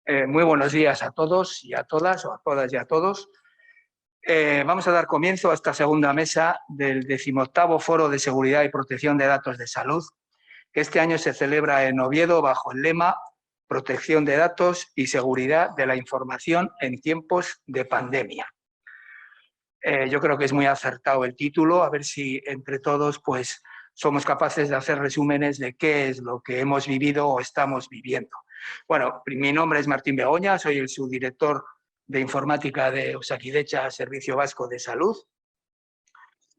Muy buenos días a todos y a todas, o a todas y a todos. Vamos a dar comienzo a esta segunda mesa del 18º Foro de Seguridad y Protección de Datos de Salud, que este año se celebra en Oviedo bajo el lema Protección de datos y seguridad de la información en tiempos de pandemia. Yo creo que es muy acertado el título, a ver si entre todos pues, somos capaces de hacer resúmenes de qué es lo que hemos vivido o estamos viviendo. Bueno, mi nombre es Martín Begoña, soy el subdirector de informática de Osakidetza, Servicio Vasco de Salud.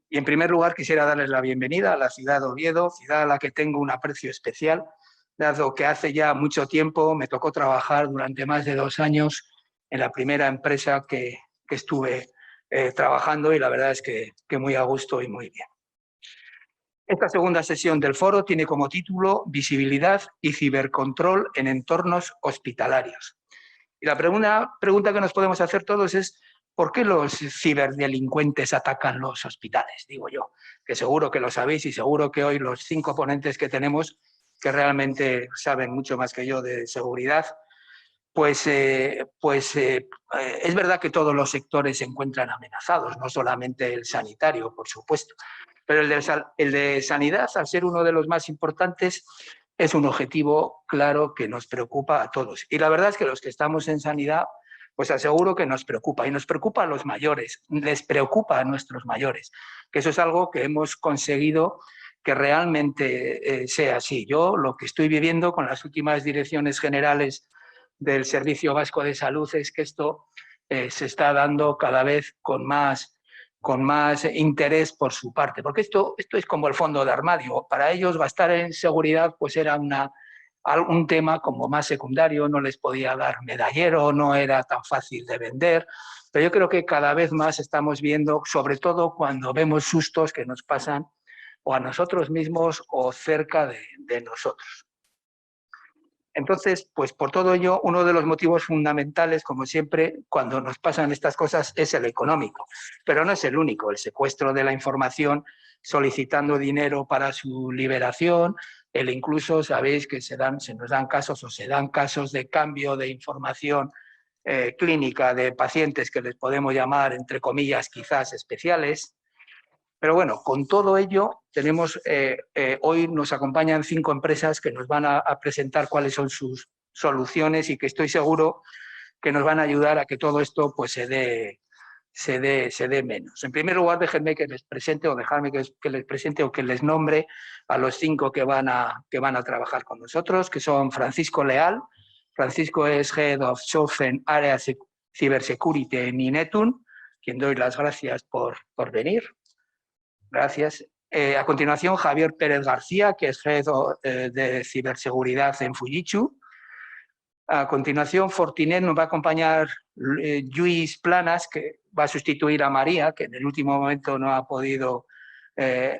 Y en primer lugar quisiera darles la bienvenida a la ciudad de Oviedo, ciudad a la que tengo un aprecio especial, dado que hace ya mucho tiempo me tocó trabajar durante más de 2 años en la primera empresa que estuve trabajando, y la verdad es que muy a gusto y muy bien. Esta segunda sesión del foro tiene como título Visibilidad y cibercontrol en entornos hospitalarios. Y la pregunta que nos podemos hacer todos es ¿por qué los ciberdelincuentes atacan los hospitales? Digo yo, que seguro que lo sabéis y seguro que hoy los 5 ponentes que tenemos, que realmente saben mucho más que yo de seguridad, pues es verdad que todos los sectores se encuentran amenazados, no solamente el sanitario, por supuesto, pero el de sanidad, al ser uno de los más importantes, es un objetivo claro que nos preocupa a todos. Y la verdad es que los que estamos en sanidad, pues aseguro que nos preocupa, y nos preocupa a los mayores, les preocupa a nuestros mayores, que eso es algo que hemos conseguido que realmente sea así. Yo lo que estoy viviendo con las últimas direcciones generales del Servicio Vasco de Salud es que esto se está dando cada vez con más interés por su parte, porque esto es como el fondo de armario. Para ellos gastar en seguridad pues era un tema como más secundario, no les podía dar medallero, no era tan fácil de vender, pero yo creo que cada vez más estamos viendo, sobre todo cuando vemos sustos que nos pasan o a nosotros mismos o cerca de nosotros. Entonces, pues por todo ello, uno de los motivos fundamentales, como siempre, cuando nos pasan estas cosas es el económico, pero no es el único. El secuestro de la información solicitando dinero para su liberación, incluso sabéis que se nos dan casos o se dan casos de cambio de información clínica de pacientes que les podemos llamar, entre comillas, quizás especiales. Pero bueno, con todo ello, hoy nos acompañan 5 empresas que nos van a presentar cuáles son sus soluciones y que estoy seguro que nos van a ayudar a que todo esto pues, se dé menos. En primer lugar, déjenme que les presente o dejadme que les presente o que les nombre a los 5 que van a trabajar con nosotros, que son Francisco Leal. Francisco es Head of Software Area Cybersecurity en Inetum, quien doy las gracias por venir. Gracias. A continuación, Javier Pérez García, que es Head de Ciberseguridad en Fujitsu. A continuación, Fortinet nos va a acompañar Lluís Planas, que va a sustituir a María, que en el último momento no ha podido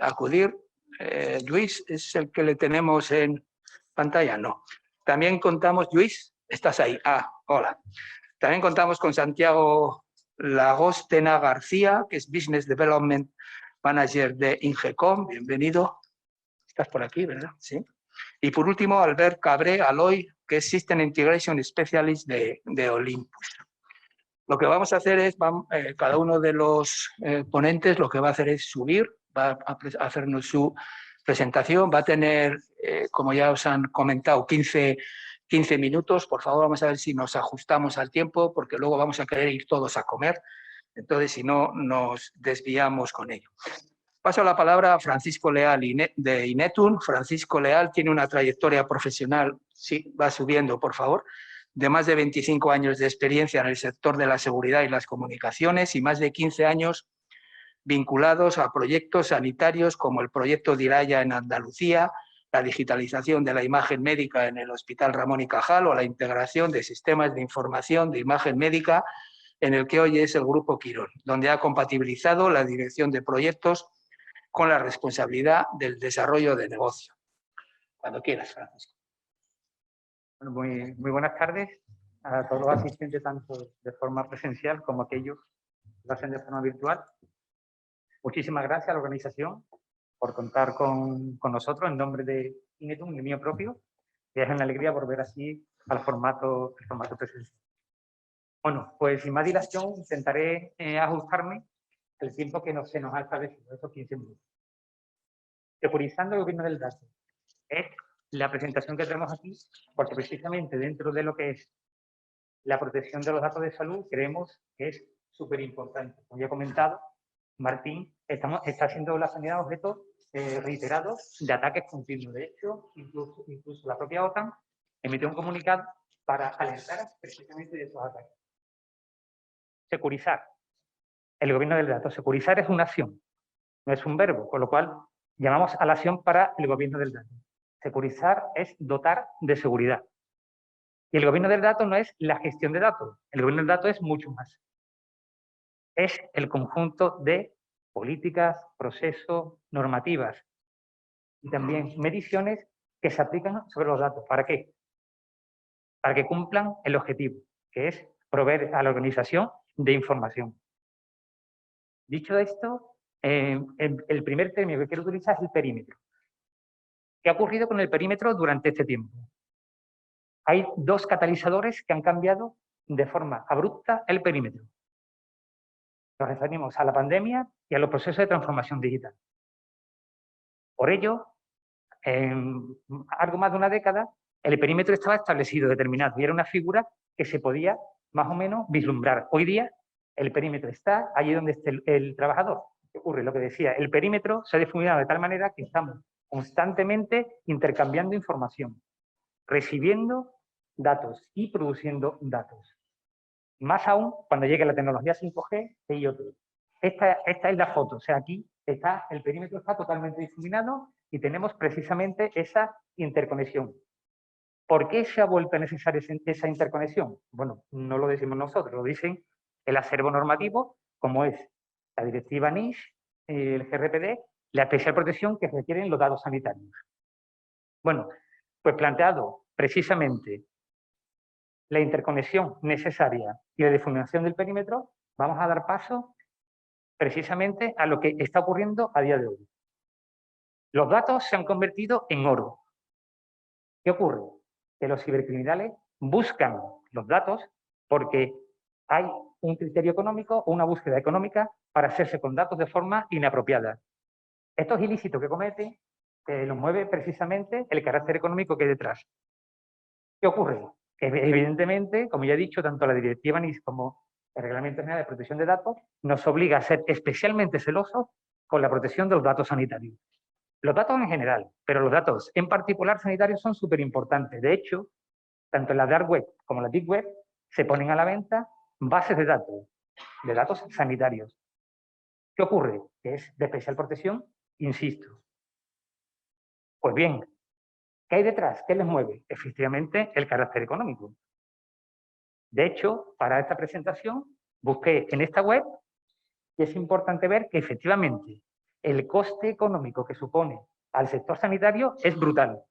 acudir. Lluís, ¿es el que le tenemos en pantalla? No. También contamos, Lluís, ¿estás ahí? Ah, hola. También contamos con Santiago Lagostena García, que es Business Development Manager de Ingecom. Bienvenido. Estás por aquí, ¿verdad? Sí. Y por último, Albert Cabré Aloy, que es System Integration Specialist de Olympus. Lo que vamos a hacer es, cada uno de los ponentes lo que va a hacer es subir, va a hacernos su presentación, va a tener, como ya os han comentado, 15 minutos. Por favor, vamos a ver si nos ajustamos al tiempo, porque luego vamos a querer ir todos a comer. Entonces, si no, nos desviamos con ello. Paso la palabra a Francisco Leal de Inetum. Francisco Leal tiene una trayectoria profesional, sí, va subiendo, por favor, de más de 25 años de experiencia en el sector de la seguridad y las comunicaciones y más de 15 años vinculados a proyectos sanitarios como el proyecto Diraya en Andalucía, la digitalización de la imagen médica en el Hospital Ramón y Cajal o la integración de sistemas de información de imagen médica en el que hoy es el Grupo Quirón, donde ha compatibilizado la dirección de proyectos con la responsabilidad del desarrollo de negocio. Cuando quieras, Francisco. Bueno, muy buenas tardes a todos los asistentes, tanto de forma presencial como aquellos que lo hacen de forma virtual. Muchísimas gracias a la organización por contar con nosotros en nombre de Inetum y mío propio. Y es una alegría volver así al formato presencial. Bueno, pues sin más dilación intentaré ajustarme el tiempo que se nos ha establecido, esos 15 minutos. Securizando el gobierno del dato. Es la presentación que tenemos aquí, porque precisamente dentro de lo que es la protección de los datos de salud, creemos que es súper importante. Como ya he comentado, Martín está siendo la sanidad objeto reiterado de ataques continuos. De hecho, incluso la propia OTAN emitió un comunicado para alertar precisamente de esos ataques. Securizar. El gobierno del dato. Securizar es una acción, no es un verbo, con lo cual llamamos a la acción para el gobierno del dato. Securizar es dotar de seguridad. Y el gobierno del dato no es la gestión de datos. El gobierno del dato es mucho más. Es el conjunto de políticas, procesos, normativas y también mediciones que se aplican sobre los datos. ¿Para qué? Para que cumplan el objetivo, que es proveer a la organización de información. Dicho esto, el primer término que quiero utilizar es el perímetro. ¿Qué ha ocurrido con el perímetro durante este tiempo? Hay dos catalizadores que han cambiado de forma abrupta el perímetro. Nos referimos a la pandemia y a los procesos de transformación digital. Por ello, en algo más de una década, el perímetro estaba establecido, determinado, y era una figura que se podía más o menos vislumbrar. Hoy día, el perímetro está allí donde esté el trabajador. ¿Qué ocurre? Lo que decía, el perímetro se ha difuminado de tal manera que estamos constantemente intercambiando información, recibiendo datos y produciendo datos. Más aún cuando llegue la tecnología 5G e IoT. Esta es la foto, o sea, aquí está, el perímetro está totalmente difuminado y tenemos precisamente esa interconexión. ¿Por qué se ha vuelto necesaria esa interconexión? Bueno, no lo decimos nosotros, lo dicen el acervo normativo, como es la directiva NIS, el GRPD, la especial protección que requieren los datos sanitarios. Bueno, pues planteado precisamente la interconexión necesaria y la difuminación del perímetro, vamos a dar paso precisamente a lo que está ocurriendo a día de hoy. Los datos se han convertido en oro. ¿Qué ocurre? Que los cibercriminales buscan los datos porque hay un criterio económico o una búsqueda económica para hacerse con datos de forma inapropiada. Estos ilícitos que cometen los mueve precisamente el carácter económico que hay detrás. ¿Qué ocurre? Que evidentemente, como ya he dicho, tanto la directiva NIS como el Reglamento General de Protección de Datos nos obliga a ser especialmente celosos con la protección de los datos sanitarios. Los datos en general, pero los datos en particular sanitarios son súper importantes. De hecho, tanto en la Dark Web como en la Deep Web se ponen a la venta bases de datos sanitarios. ¿Qué ocurre? Que es de especial protección, insisto. Pues bien, ¿qué hay detrás? ¿Qué les mueve? Efectivamente, el carácter económico. De hecho, para esta presentación busqué en esta web y es importante ver que efectivamente el coste económico que supone al sector sanitario es brutal.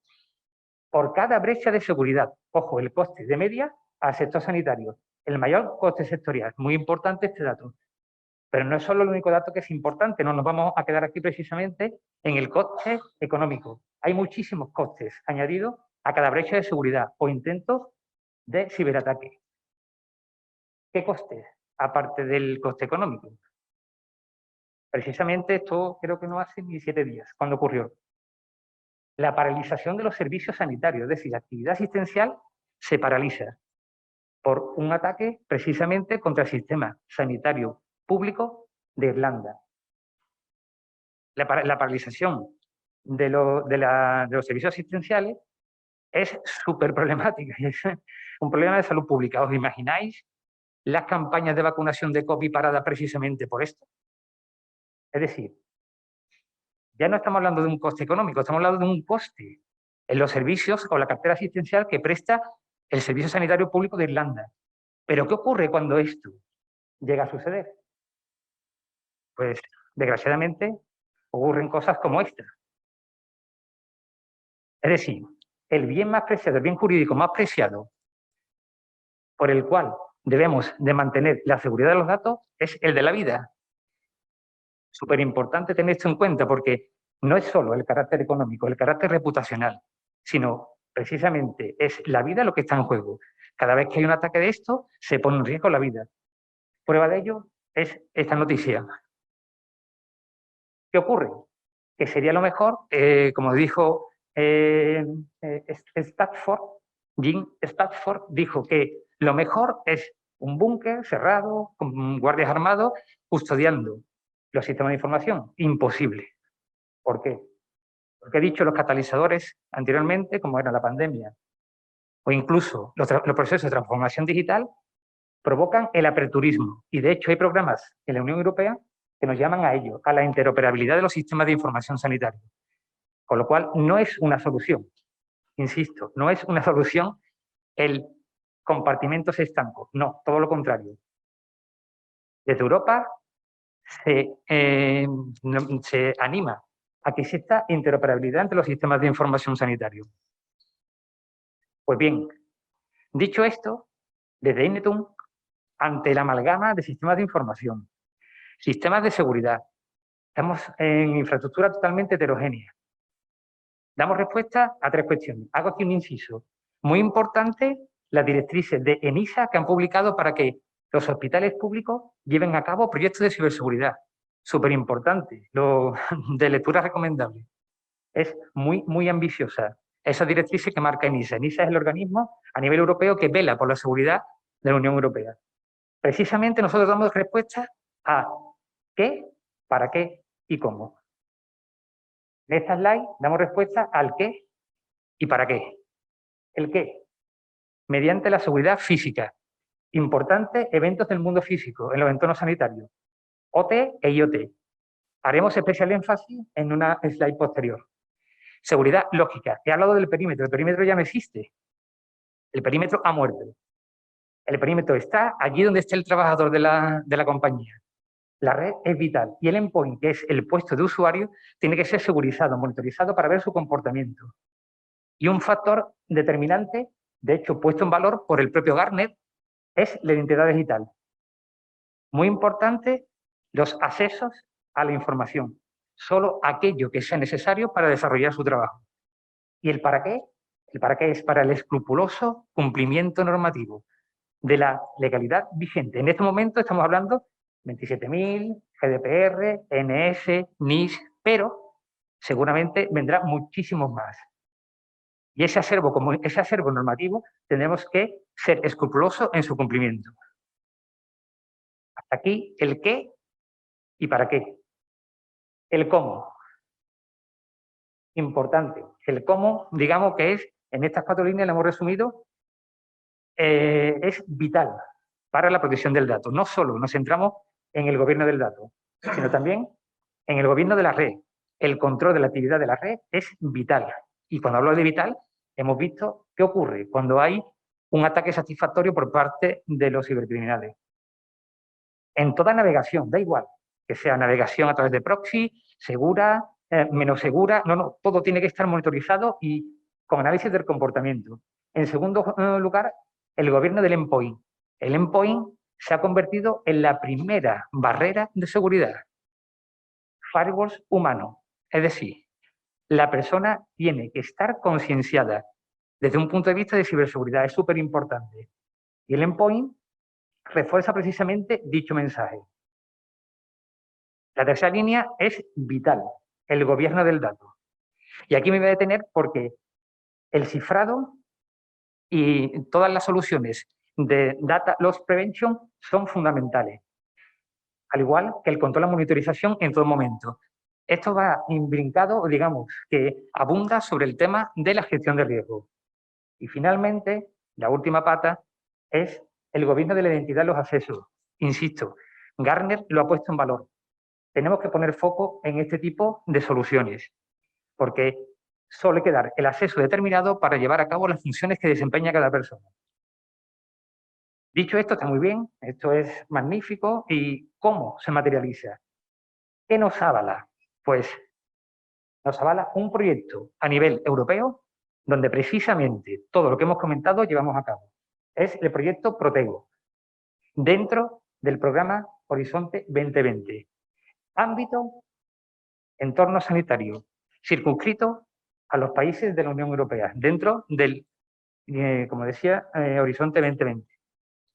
Por cada brecha de seguridad, ojo, el coste de media al sector sanitario, el mayor coste sectorial, muy importante este dato. Pero no es solo el único dato que es importante, no nos vamos a quedar aquí precisamente en el coste económico. Hay muchísimos costes añadidos a cada brecha de seguridad o intentos de ciberataque. ¿Qué costes? Aparte del coste económico. Precisamente esto creo que no hace ni 7 días, cuando ocurrió. La paralización de los servicios sanitarios, es decir, la actividad asistencial se paraliza por un ataque precisamente contra el sistema sanitario público de Irlanda. La paralización de los servicios asistenciales es súper problemática, es un problema de salud pública. ¿Os imagináis las campañas de vacunación de COVID paradas precisamente por esto? Es decir, ya no estamos hablando de un coste económico, estamos hablando de un coste en los servicios o la cartera asistencial que presta el Servicio Sanitario Público de Irlanda. ¿Pero qué ocurre cuando esto llega a suceder? Pues, desgraciadamente, ocurren cosas como esta. Es decir, el bien más preciado, el bien jurídico más preciado por el cual debemos de mantener la seguridad de los datos es el de la vida. Súper importante tener esto en cuenta porque no es solo el carácter económico, el carácter reputacional, sino Precisamente es la vida lo que está en juego. Cada vez que hay un ataque de esto, se pone en riesgo la vida. Prueba de ello es esta noticia. ¿Qué ocurre? Que sería lo mejor, como dijo Stafford, Jim Stafford dijo que lo mejor es un búnker cerrado, con guardias armados, custodiando los sistemas de información. Imposible. ¿Por qué? Porque he dicho los catalizadores anteriormente, como era la pandemia, o incluso los procesos de transformación digital, provocan el aperturismo. Y de hecho hay programas en la Unión Europea que nos llaman a ello, a la interoperabilidad de los sistemas de información sanitaria. Con lo cual, no es una solución, insisto, no es una solución el compartimentos estancos, no, todo lo contrario. Desde Europa se anima a que exista interoperabilidad entre los sistemas de información sanitario. Pues bien, dicho esto, desde Inetum, ante la amalgama de sistemas de información, sistemas de seguridad, estamos en infraestructura totalmente heterogénea. Damos respuesta a 3 cuestiones. Hago aquí un inciso. Muy importante, las directrices de ENISA que han publicado para que los hospitales públicos lleven a cabo proyectos de ciberseguridad. Súper importante, de lectura recomendable. Es muy ambiciosa esa directriz que marca ENISA. ENISA es el organismo a nivel europeo que vela por la seguridad de la Unión Europea. Precisamente nosotros damos respuesta a qué, para qué y cómo. En esta slide damos respuesta al qué y para qué. ¿El qué? Mediante la seguridad física. Importantes eventos del mundo físico en los entornos sanitarios. OT e IoT. Haremos especial énfasis en una slide posterior. Seguridad lógica. He hablado del perímetro. El perímetro ya no existe. El perímetro ha muerto. El perímetro está allí donde está el trabajador de la compañía. La red es vital y el endpoint, que es el puesto de usuario, tiene que ser segurizado, monitorizado para ver su comportamiento. Y un factor determinante, de hecho puesto en valor por el propio Gartner, es la identidad digital. Muy importante, los accesos a la información. Solo aquello que sea necesario para desarrollar su trabajo. ¿Y el para qué? El para qué es para el escrupuloso cumplimiento normativo de la legalidad vigente. En este momento estamos hablando 27.000, GDPR, NS, NIS, pero seguramente vendrá muchísimos más. Y ese acervo normativo tendremos que ser escrupuloso en su cumplimiento. Hasta aquí el qué y para qué. El cómo. Importante. El cómo, digamos que es, en estas 4 líneas lo hemos resumido, es vital para la protección del dato. No solo nos centramos en el gobierno del dato, sino también en el gobierno de la red. El control de la actividad de la red es vital. Y cuando hablo de vital, hemos visto qué ocurre cuando hay un ataque satisfactorio por parte de los cibercriminales. En toda navegación, da igual, que sea navegación a través de proxy, segura, menos segura, no, todo tiene que estar monitorizado y con análisis del comportamiento. En segundo lugar, el gobierno del endpoint. El endpoint se ha convertido en la primera barrera de seguridad. Firewalls humano, es decir, la persona tiene que estar concienciada desde un punto de vista de ciberseguridad, es súper importante. Y el endpoint refuerza precisamente dicho mensaje. La tercera línea es vital, el gobierno del dato. Y aquí me voy a detener porque el cifrado y todas las soluciones de Data Loss Prevention son fundamentales, al igual que el control y la monitorización en todo momento. Esto va imbrincado, digamos, que abunda sobre el tema de la gestión de riesgo. Y finalmente, la última pata es el gobierno de la identidad y los accesos. Insisto, Gartner lo ha puesto en valor. Tenemos que poner foco en este tipo de soluciones, porque solo hay que dar el acceso determinado para llevar a cabo las funciones que desempeña cada persona. Dicho esto, está muy bien, esto es magnífico. ¿Y cómo se materializa? ¿Qué nos avala? Pues nos avala un proyecto a nivel europeo donde precisamente todo lo que hemos comentado llevamos a cabo. Es el proyecto Protego, dentro del programa Horizonte 2020. Ámbito, entorno sanitario, circunscrito a los países de la Unión Europea, dentro del, como decía, Horizonte 2020.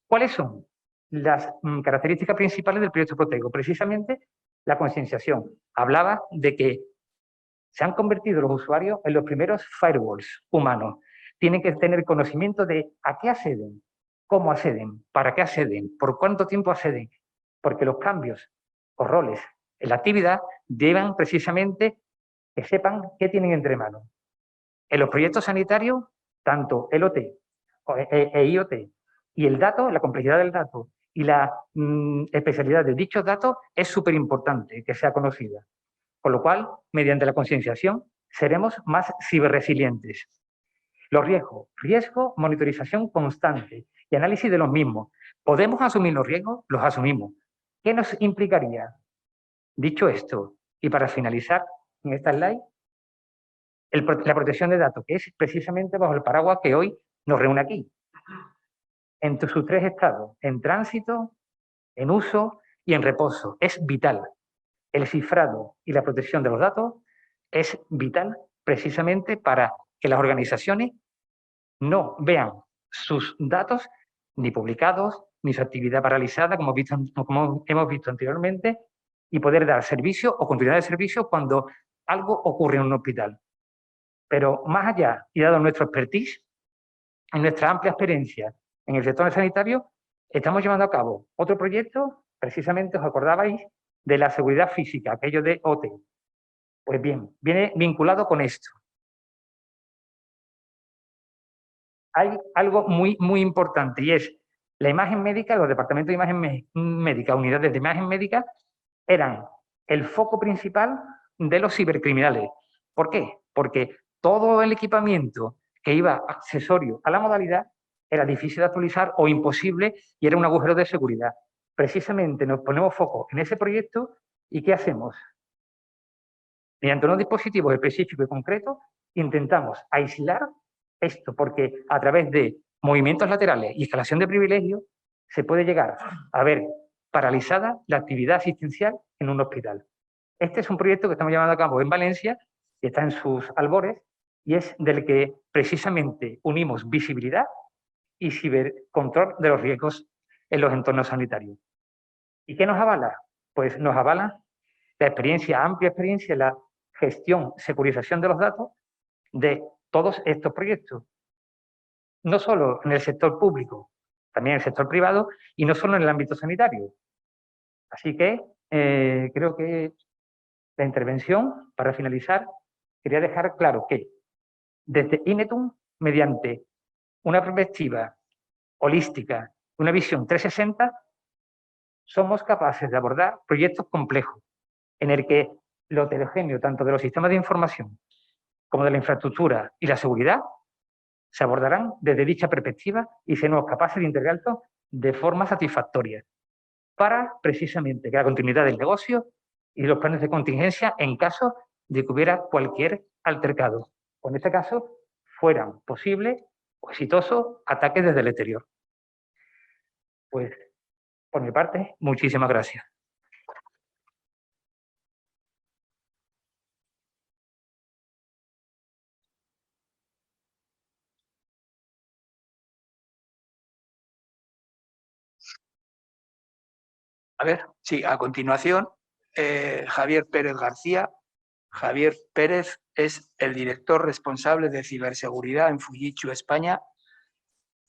¿Cuáles son las características principales del proyecto Protego? Precisamente la concienciación. Hablaba de que se han convertido los usuarios en los primeros firewalls humanos. Tienen que tener conocimiento de a qué acceden, cómo acceden, para qué acceden, por cuánto tiempo acceden, porque los cambios o roles en la actividad llevan precisamente que sepan qué tienen entre manos. En los proyectos sanitarios, tanto el OT e IoT y el dato, la complejidad del dato y la especialidad de dichos datos es súper importante que sea conocida. Con lo cual, mediante la concienciación, seremos más ciberresilientes. Los riesgos. Riesgo, monitorización constante y análisis de los mismos. ¿Podemos asumir los riesgos? Los asumimos. ¿Qué nos implicaría? Dicho esto, y para finalizar en esta slide, la protección de datos, que es precisamente bajo el paraguas que hoy nos reúne aquí. En sus tres estados, en tránsito, en uso y en reposo. Es vital. El cifrado y la protección de los datos es vital precisamente para que las organizaciones no vean sus datos ni publicados, ni su actividad paralizada, como hemos visto anteriormente, y poder dar servicio o continuidad de servicio cuando algo ocurre en un hospital. Pero más allá, y dado nuestro expertise, en nuestra amplia experiencia en el sector sanitario, estamos llevando a cabo otro proyecto, precisamente os acordabais, de la seguridad física, aquello de OT. Pues bien, viene vinculado con esto. Hay algo muy importante y es la imagen médica, los departamentos de imagen médica, unidades de imagen médica, eran el foco principal de los cibercriminales. ¿Por qué? Porque todo el equipamiento que iba accesorio a la modalidad era difícil de actualizar o imposible y era un agujero de seguridad. Precisamente nos ponemos foco en ese proyecto y ¿qué hacemos? Mediante unos dispositivos específicos y concretos intentamos aislar esto, porque a través de movimientos laterales y escalación de privilegios se puede llegar a ver paralizada la actividad asistencial en un hospital. Este es un proyecto que estamos llevando a cabo en Valencia, que está en sus albores, y es del que precisamente unimos visibilidad y cibercontrol de los riesgos en los entornos sanitarios. ¿Y qué nos avala? Pues nos avala la experiencia, amplia experiencia en la gestión, securización de los datos de todos estos proyectos. No solo en el sector público, también en el sector privado y no solo en el ámbito sanitario. Así que creo que la intervención, para finalizar, quería dejar claro que desde Inetum, mediante una perspectiva holística, una visión 360, somos capaces de abordar proyectos complejos en el que lo heterogéneo, tanto de los sistemas de información como de la infraestructura y la seguridad, se abordarán desde dicha perspectiva y seremos capaces de integrarlos de forma satisfactoria para precisamente que la continuidad del negocio y los planes de contingencia en caso de que hubiera cualquier altercado, o en este caso fueran posibles o exitosos ataques desde el exterior. Pues, por mi parte, muchísimas gracias. A ver, sí, a continuación, Javier Pérez García. Javier Pérez es el director responsable de ciberseguridad en Fujitsu España,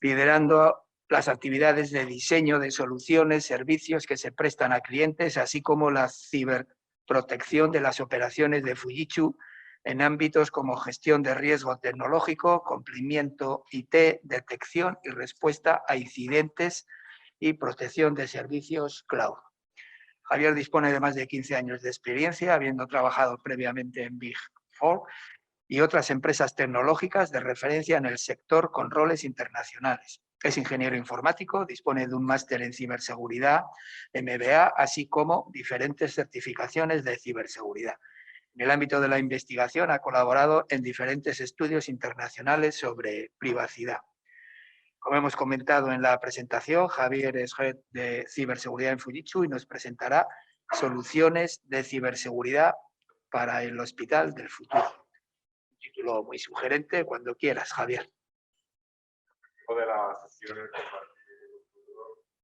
liderando las actividades de diseño de soluciones, servicios que se prestan a clientes, así como la ciberprotección de las operaciones de Fujitsu en ámbitos como gestión de riesgo tecnológico, cumplimiento IT, detección y respuesta a incidentes y protección de servicios cloud. Javier dispone de más de 15 años de experiencia, habiendo trabajado previamente en Big Four y otras empresas tecnológicas de referencia en el sector con roles internacionales. Es ingeniero informático, dispone de un máster en ciberseguridad, MBA, así como diferentes certificaciones de ciberseguridad. En el ámbito de la investigación ha colaborado en diferentes estudios internacionales sobre privacidad. Como hemos comentado en la presentación, Javier es Head de Ciberseguridad en Fujitsu y nos presentará soluciones de ciberseguridad para el hospital del futuro. Un título algo muy sugerente, cuando quieras, Javier. De las sesiones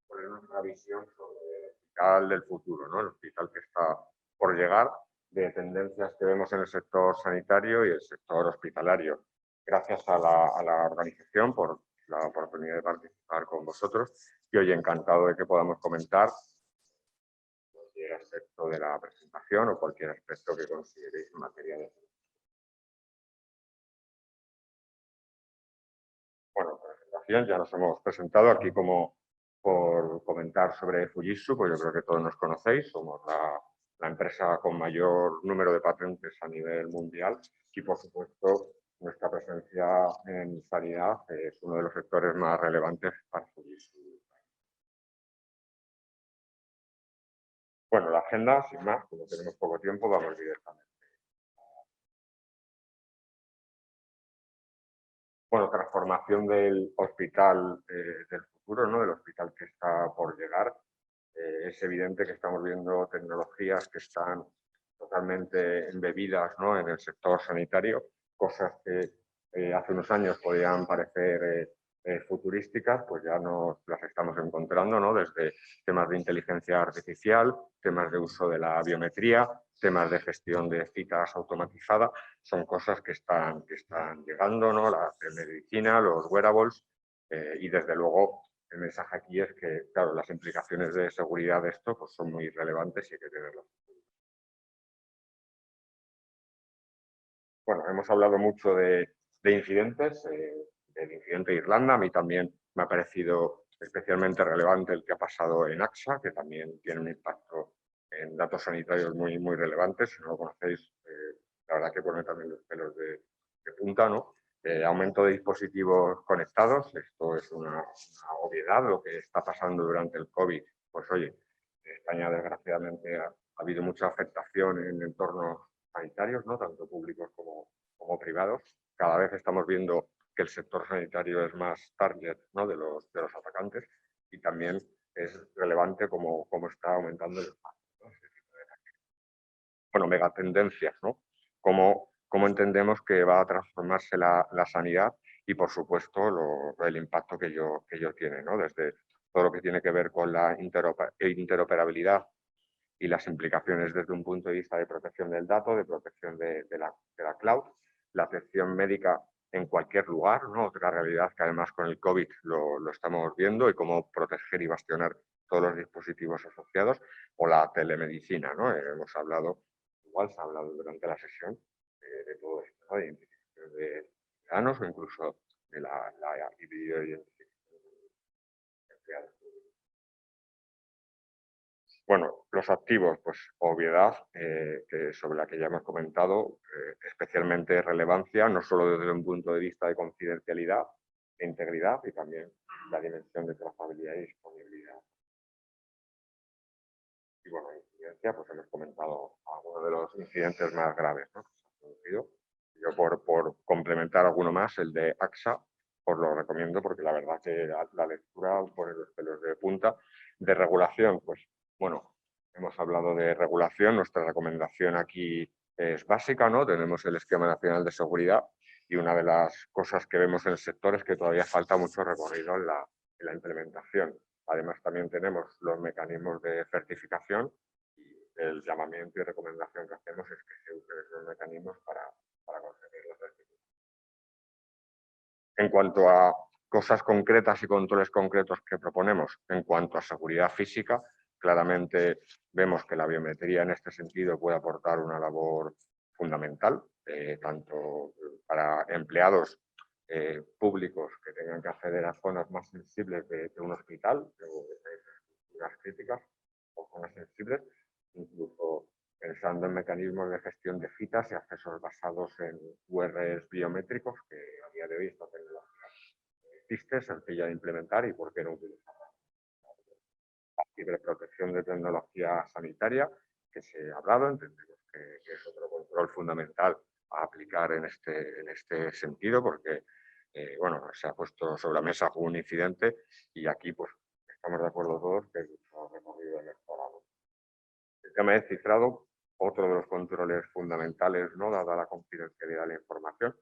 poner nuestra visión sobre el hospital del futuro, ¿no? El hospital que está por llegar, de tendencias que vemos en el sector sanitario y el sector hospitalario. Gracias a la organización por la oportunidad de participar con vosotros y hoy encantado de que podamos comentar cualquier aspecto de la presentación o cualquier aspecto que consideréis en materia de... Bueno, presentación, ya nos hemos presentado aquí como por comentar sobre Fujitsu, pues yo creo que todos nos conocéis, somos la empresa con mayor número de patentes a nivel mundial y por supuesto nuestra presencia en sanidad es uno de los sectores más relevantes para Fujitsu. Bueno, la agenda, sin más, como tenemos poco tiempo, vamos directamente. Bueno, transformación del hospital del futuro, ¿no? Del hospital que está por llegar. Es evidente que estamos viendo tecnologías que están totalmente embebidas, ¿no? En el sector sanitario, cosas que hace unos años podían parecer futurísticas, pues ya nos las estamos encontrando, ¿no? Desde temas de inteligencia artificial, temas de uso de la biometría, temas de gestión de citas automatizada, son cosas que están llegando, ¿no? La medicina, los wearables y desde luego el mensaje aquí es que, claro, las implicaciones de seguridad de esto pues, son muy relevantes y hay que tenerlas. Bueno, hemos hablado mucho de incidentes, del incidente de Irlanda. A mí también me ha parecido especialmente relevante el que ha pasado en AXA, que también tiene un impacto en datos sanitarios muy, muy relevantes. Si no lo conocéis, la verdad que pone también los pelos de punta, ¿no? Aumento de dispositivos conectados, esto es una obviedad, lo que está pasando durante el COVID. Pues oye, en España desgraciadamente ha habido mucha afectación en entornos sanitarios, ¿no? Tanto públicos como privados. Cada vez estamos viendo que el sector sanitario es más target, ¿no? de los atacantes y también es relevante cómo está aumentando el impacto, ¿no? Bueno, megatendencias, ¿no? Cómo entendemos que va a transformarse la sanidad y, por supuesto, el impacto que ello tiene, ¿no? Desde todo lo que tiene que ver con la interoperabilidad y las implicaciones desde un punto de vista de protección del dato, de protección de la cloud, la atención médica en cualquier lugar, ¿no? Otra realidad que además con el COVID lo estamos viendo y cómo proteger y bastionar todos los dispositivos asociados, o la telemedicina, ¿no? Hemos hablado, igual se ha hablado durante la sesión de todo esto, ¿no? De identificación de ciudadanos o incluso de la videoidentificación de empleados. Bueno, los activos, pues obviedad, sobre la que ya hemos comentado, especialmente relevancia, no solo desde un punto de vista de confidencialidad e integridad, y también la dimensión de trazabilidad y disponibilidad. Y bueno, incidencia, pues hemos comentado algunos de los incidentes más graves, ¿no? que se han producido. Yo por complementar alguno más, el de AXA, os lo recomiendo porque la verdad que la lectura pone los pelos de punta. De regulación, pues bueno, hemos hablado de regulación, nuestra recomendación aquí es básica, ¿no? Tenemos el Esquema Nacional de Seguridad y una de las cosas que vemos en el sector es que todavía falta mucho recorrido en la implementación. Además, también tenemos los mecanismos de certificación y el llamamiento y recomendación que hacemos es que se usen esos mecanismos para conseguir la certificación. En cuanto a cosas concretas y controles concretos que proponemos, en cuanto a seguridad física, claramente vemos que la biometría en este sentido puede aportar una labor fundamental, tanto para empleados públicos que tengan que acceder a zonas más sensibles de un hospital, o de zonas críticas o zonas sensibles, incluso pensando en mecanismos de gestión de citas y accesos basados en URLs biométricos, que a día de hoy esta tecnología existe, sencilla de implementar y por qué no utilizarla. La ciberprotección de tecnología sanitaria, que se ha hablado, entendemos que es otro control fundamental a aplicar en este sentido, porque bueno, se ha puesto sobre la mesa un incidente y aquí pues estamos de acuerdo todos que es un recorrido electoral. El tema de cifrado, otro de los controles fundamentales, ¿no? Dada la confidencialidad de la información,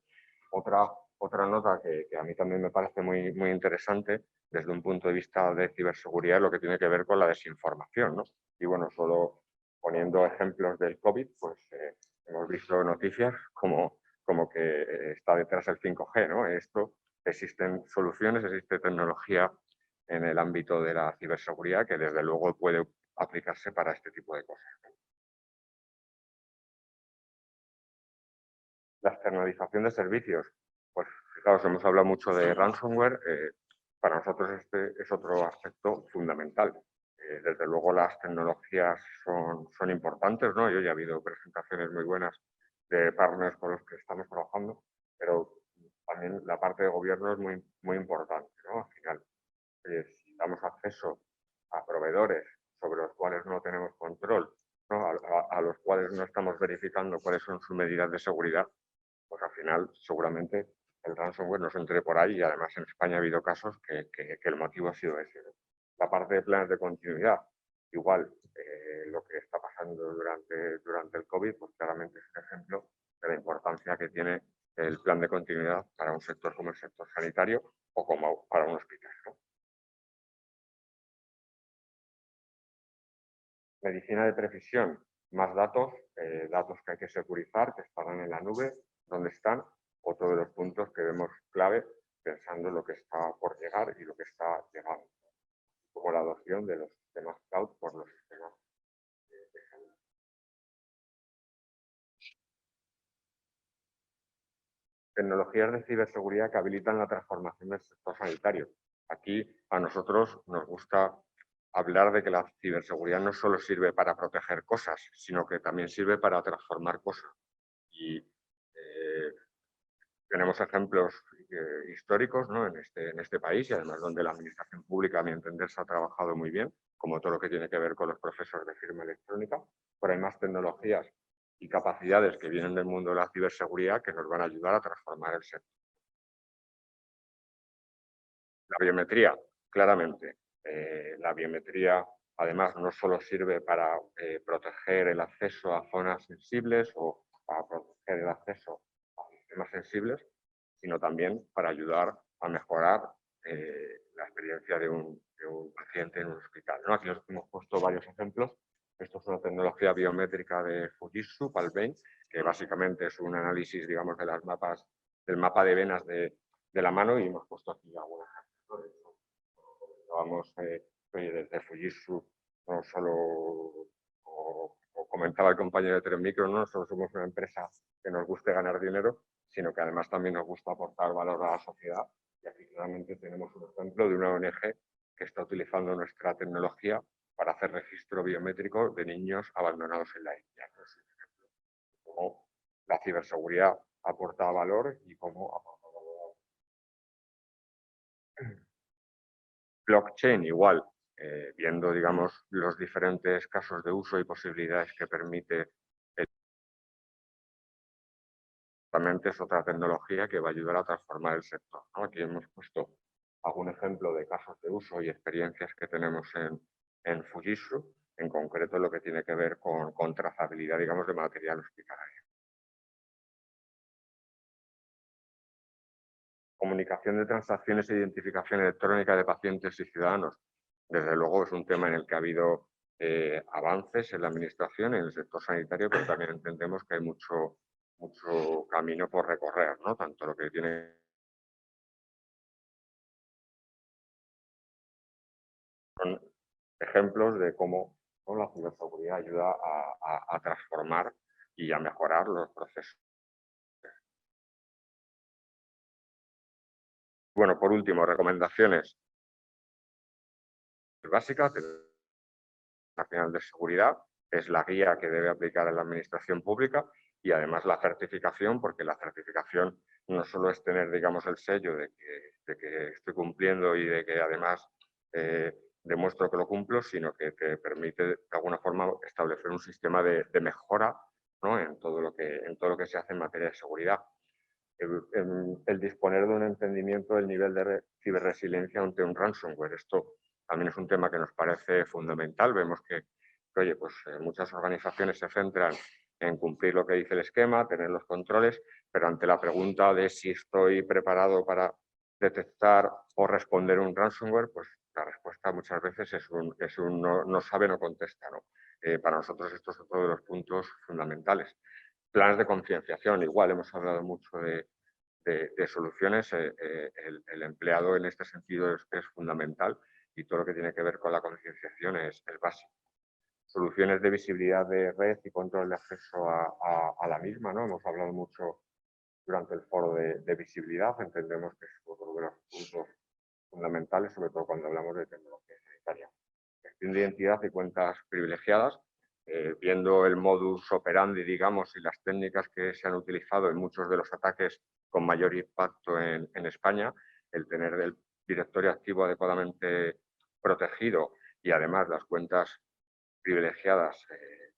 Otra nota que a mí también me parece muy interesante desde un punto de vista de ciberseguridad es lo que tiene que ver con la desinformación, ¿no? Y bueno, solo poniendo ejemplos del COVID, pues hemos visto noticias como que está detrás el 5G, ¿no? Existen soluciones, existe tecnología en el ámbito de la ciberseguridad que desde luego puede aplicarse para este tipo de cosas. La externalización de servicios. Pues fijaos, hemos hablado mucho de ransomware. Para nosotros este es otro aspecto fundamental. Desde luego las tecnologías son importantes, ¿no? Yo ya he habido presentaciones muy buenas de partners con los que estamos trabajando, pero también la parte de gobierno es muy importante, ¿no? Al final, si damos acceso a proveedores sobre los cuales no tenemos control, ¿no? A los cuales no estamos verificando cuáles son sus medidas de seguridad, pues al final seguramente el ransomware nos entre por ahí y además en España ha habido casos que el motivo ha sido ese, ¿no? La parte de planes de continuidad, igual lo que está pasando durante el COVID, pues claramente es un ejemplo de la importancia que tiene el plan de continuidad para un sector como el sector sanitario o como para un hospital, ¿no? Medicina de precisión, más datos, datos que hay que securizar, que estarán en la nube, dónde están, otro de los puntos que vemos clave pensando en lo que está por llegar y lo que está llegando, como la adopción de los sistemas cloud por los sistemas de salud. Tecnologías de ciberseguridad que habilitan la transformación del sector sanitario. Aquí a nosotros nos gusta hablar de que la ciberseguridad no solo sirve para proteger cosas, sino que también sirve para transformar cosas. Y tenemos ejemplos históricos, ¿no? en este país y además donde la administración pública, a mi entender, se ha trabajado muy bien, como todo lo que tiene que ver con los procesos de firma electrónica, pero hay más tecnologías y capacidades que vienen del mundo de la ciberseguridad que nos van a ayudar a transformar el sector. La biometría, claramente. La biometría, además, no solo sirve para proteger el acceso a zonas sensibles o para proteger el acceso a sistemas sensibles, sino también para ayudar a mejorar la experiencia de un paciente en un hospital, ¿no? Aquí os hemos puesto varios ejemplos. Esto es una tecnología biométrica de Fujitsu, Palbane, que básicamente es un análisis, digamos, de las mapas, del mapa de venas de la mano, y hemos puesto aquí algunas. Vamos, desde Fujitsu, no solo, como comentaba el compañero de Telemicro, no solo somos una empresa que nos guste ganar dinero, sino que además también nos gusta aportar valor a la sociedad. Y aquí claramente tenemos un ejemplo de una ONG que está utilizando nuestra tecnología para hacer registro biométrico de niños abandonados en la India. Es un ejemplo de cómo la ciberseguridad aporta valor y cómo aporta valor. Blockchain igual, viendo, digamos, los diferentes casos de uso y posibilidades que permite. Realmente es otra tecnología que va a ayudar a transformar el sector, ¿no? Aquí hemos puesto algún ejemplo de casos de uso y experiencias que tenemos en Fujitsu, en concreto lo que tiene que ver con trazabilidad, digamos, de material hospitalario. Comunicación de transacciones e identificación electrónica de pacientes y ciudadanos. Desde luego es un tema en el que ha habido avances en la administración, en el sector sanitario, pero también entendemos que hay mucho camino por recorrer, ¿no? Tanto lo que tiene. Son ejemplos de cómo la ciberseguridad ayuda a transformar y a mejorar los procesos. Bueno, por último, recomendaciones básicas. Nacional de Seguridad es la guía que debe aplicar en la administración pública, y además la certificación, porque la certificación no solo es tener, digamos, el sello de que estoy cumpliendo y de que además demuestro que lo cumplo, sino que te permite de alguna forma establecer un sistema de mejora, ¿no? en todo lo que se hace en materia de seguridad. El disponer de un entendimiento del nivel de ciberresiliencia ante un ransomware. Esto también es un tema que nos parece fundamental. Vemos que oye, pues muchas organizaciones se centran en cumplir lo que dice el esquema, tener los controles, pero ante la pregunta de si estoy preparado para detectar o responder un ransomware, pues la respuesta muchas veces es un no sabe, no contesta, ¿no? Para nosotros estos son todos los puntos fundamentales. Planes de concienciación, igual hemos hablado mucho de soluciones. El empleado en este sentido es fundamental y todo lo que tiene que ver con la concienciación es básico. Soluciones de visibilidad de red y control de acceso a la misma, ¿no? Hemos hablado mucho durante el foro de visibilidad, entendemos que es uno de los puntos fundamentales, sobre todo cuando hablamos de tecnología sanitaria. Gestión de identidad y cuentas privilegiadas, viendo el modus operandi, digamos, y las técnicas que se han utilizado en muchos de los ataques con mayor impacto en España, el tener el directorio activo adecuadamente protegido y además las cuentas privilegiadas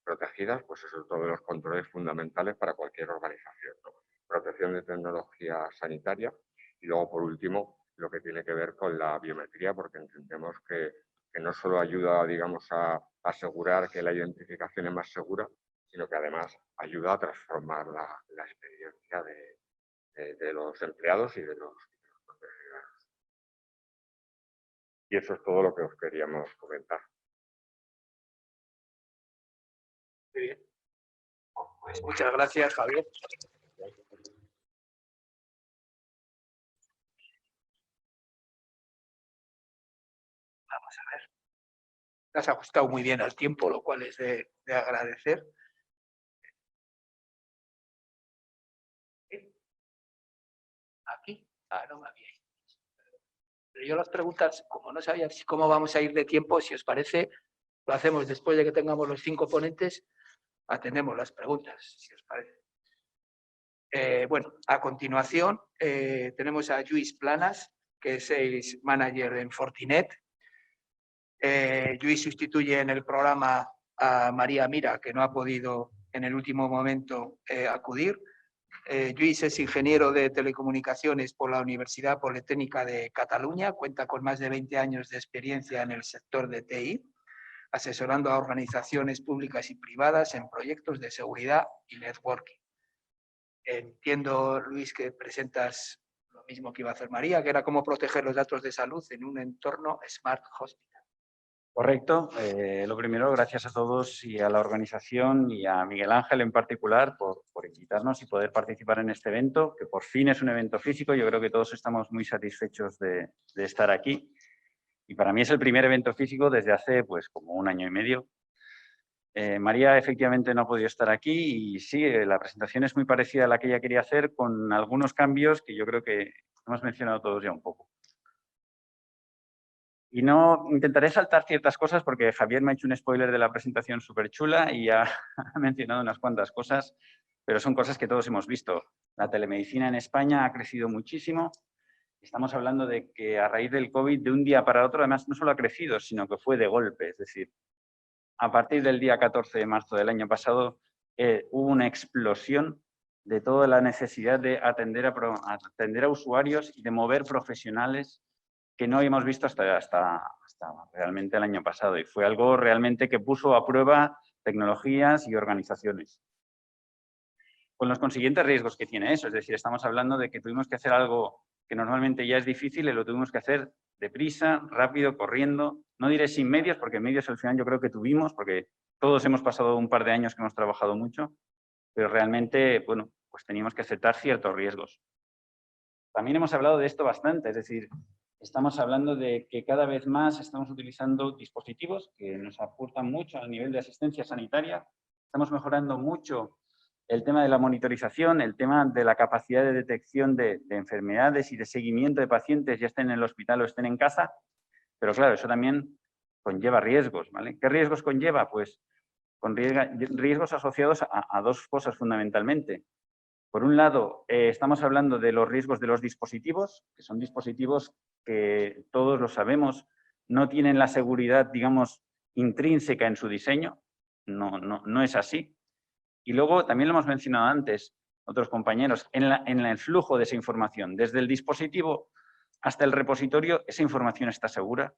protegidas, pues eso es todos los controles fundamentales para cualquier organización, ¿no? Protección de tecnología sanitaria y luego, por último, lo que tiene que ver con la biometría, porque entendemos que no solo ayuda, digamos, a asegurar que la identificación es más segura, sino que además ayuda a transformar la experiencia de los empleados y de los ciudadanos. Y eso es todo lo que os queríamos comentar. Muy bien. Pues muchas gracias, Javier. Vamos a ver. Te has ajustado muy bien al tiempo, lo cual es de agradecer. Aquí. No me había. Pero yo las preguntas, como no sabía cómo vamos a ir de tiempo, si os parece, lo hacemos después de que tengamos los 5 ponentes, atendemos las preguntas, si os parece. Bueno, a continuación tenemos a Lluís Planas, que es Sales Manager en Fortinet. Lluís sustituye en el programa a María Mira, que no ha podido en el último momento acudir. Lluís es ingeniero de telecomunicaciones por la Universidad Politécnica de Cataluña, cuenta con más de 20 años de experiencia en el sector de TI, asesorando a organizaciones públicas y privadas en proyectos de seguridad y networking. Entiendo, Luis, que presentas lo mismo que iba a hacer María, que era cómo proteger los datos de salud en un entorno Smart Hospital. Correcto. Lo primero, gracias a todos y a la organización y a Miguel Ángel en particular por invitarnos y poder participar en este evento, que por fin es un evento físico. Yo creo que todos estamos muy satisfechos de estar aquí. Y para mí es el primer evento físico desde hace pues como 1 año y medio. María efectivamente no ha podido estar aquí y sí, la presentación es muy parecida a la que ella quería hacer, con algunos cambios que yo creo que hemos mencionado todos ya un poco. Y no intentaré saltar ciertas cosas porque Javier me ha hecho un spoiler de la presentación súper chula y ya ha mencionado unas cuantas cosas, pero son cosas que todos hemos visto. La telemedicina en España ha crecido muchísimo. Estamos hablando de que a raíz del COVID, de un día para otro, además no solo ha crecido, sino que fue de golpe. Es decir, a partir del día 14 de marzo del año pasado hubo una explosión de toda la necesidad de atender a usuarios y de mover profesionales que no habíamos visto hasta realmente el año pasado. Y fue algo realmente que puso a prueba tecnologías y organizaciones. Con los consiguientes riesgos que tiene eso. Es decir, estamos hablando de que tuvimos que hacer algo que normalmente ya es difícil y lo tuvimos que hacer deprisa, rápido, corriendo. No diré sin medios, porque medios al final yo creo que tuvimos, porque todos hemos pasado un par de años que hemos trabajado mucho, pero realmente, bueno, pues teníamos que aceptar ciertos riesgos. También hemos hablado de esto bastante, es decir, estamos hablando de que cada vez más estamos utilizando dispositivos que nos aportan mucho al nivel de asistencia sanitaria. Estamos mejorando mucho el tema de la monitorización, el tema de la capacidad de detección de enfermedades y de seguimiento de pacientes, ya estén en el hospital o estén en casa. Pero claro, eso también conlleva riesgos, ¿vale? ¿Qué riesgos conlleva? Pues con riesgos asociados a 2 cosas fundamentalmente. Por un lado, estamos hablando de los riesgos de los dispositivos, que son dispositivos que todos lo sabemos, no tienen la seguridad, digamos, intrínseca en su diseño, no es así. Y luego, también lo hemos mencionado antes, otros compañeros, en el flujo de esa información, desde el dispositivo hasta el repositorio, ¿esa información está segura?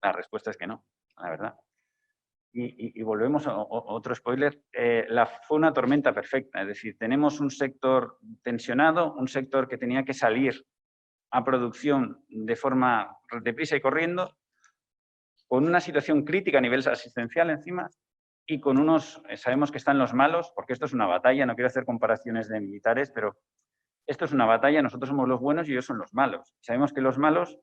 La respuesta es que no, la verdad. y volvemos a otro spoiler, fue una tormenta perfecta. Es decir, tenemos un sector tensionado, un sector que tenía que salir a producción de forma deprisa y corriendo, con una situación crítica a nivel asistencial encima y con unos, sabemos que están los malos, porque esto es una batalla, no quiero hacer comparaciones de militares, pero esto es una batalla, nosotros somos los buenos y ellos son los malos. Sabemos que los malos,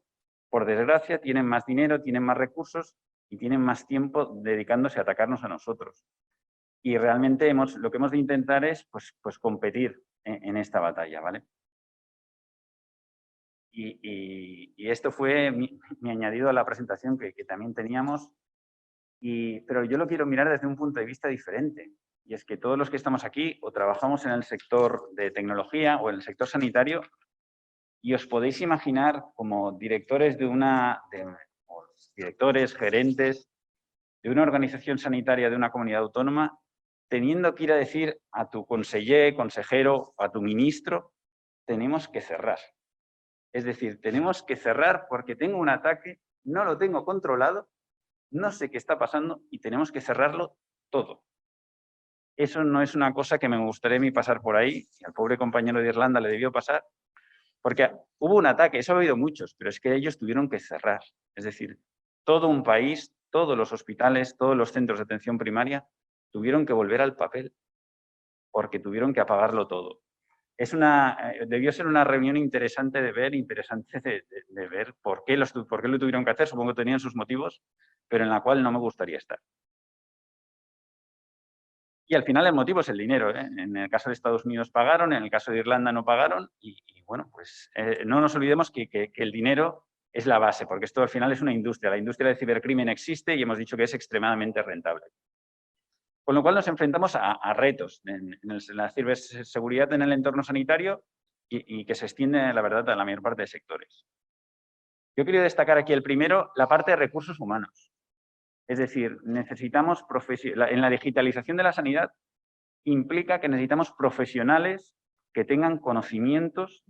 por desgracia, tienen más dinero, tienen más recursos y tienen más tiempo dedicándose a atacarnos a nosotros. Y realmente lo que hemos de intentar es pues competir en esta batalla, ¿vale? Y esto fue mi añadido a la presentación que también teníamos, pero yo lo quiero mirar desde un punto de vista diferente. Y es que todos los que estamos aquí o trabajamos en el sector de tecnología o en el sector sanitario, y os podéis imaginar como directores directores, gerentes de una organización sanitaria de una comunidad autónoma, teniendo que ir a decir a tu consejero, a tu ministro, tenemos que cerrar. Es decir, tenemos que cerrar porque tengo un ataque, no lo tengo controlado, no sé qué está pasando y tenemos que cerrarlo todo. Eso no es una cosa que me gustaría a mí pasar por ahí, y al pobre compañero de Irlanda le debió pasar, porque hubo un ataque, eso ha habido muchos, pero es que ellos tuvieron que cerrar. Es decir, todo un país, todos los hospitales, todos los centros de atención primaria tuvieron que volver al papel porque tuvieron que apagarlo todo. Debió ser una reunión interesante de ver por qué lo tuvieron que hacer, supongo que tenían sus motivos, pero en la cual no me gustaría estar. Y al final el motivo es el dinero, ¿eh? En el caso de Estados Unidos pagaron, en el caso de Irlanda no pagaron y bueno, pues no nos olvidemos que el dinero es la base, porque esto al final es una industria. La industria del cibercrimen existe y hemos dicho que es extremadamente rentable. Con lo cual nos enfrentamos a retos en la ciberseguridad en el entorno sanitario y que se extiende, la verdad, a la mayor parte de sectores. Yo quería destacar aquí el primero, la parte de recursos humanos. Es decir, necesitamos en la digitalización de la sanidad implica que necesitamos profesionales que tengan conocimientos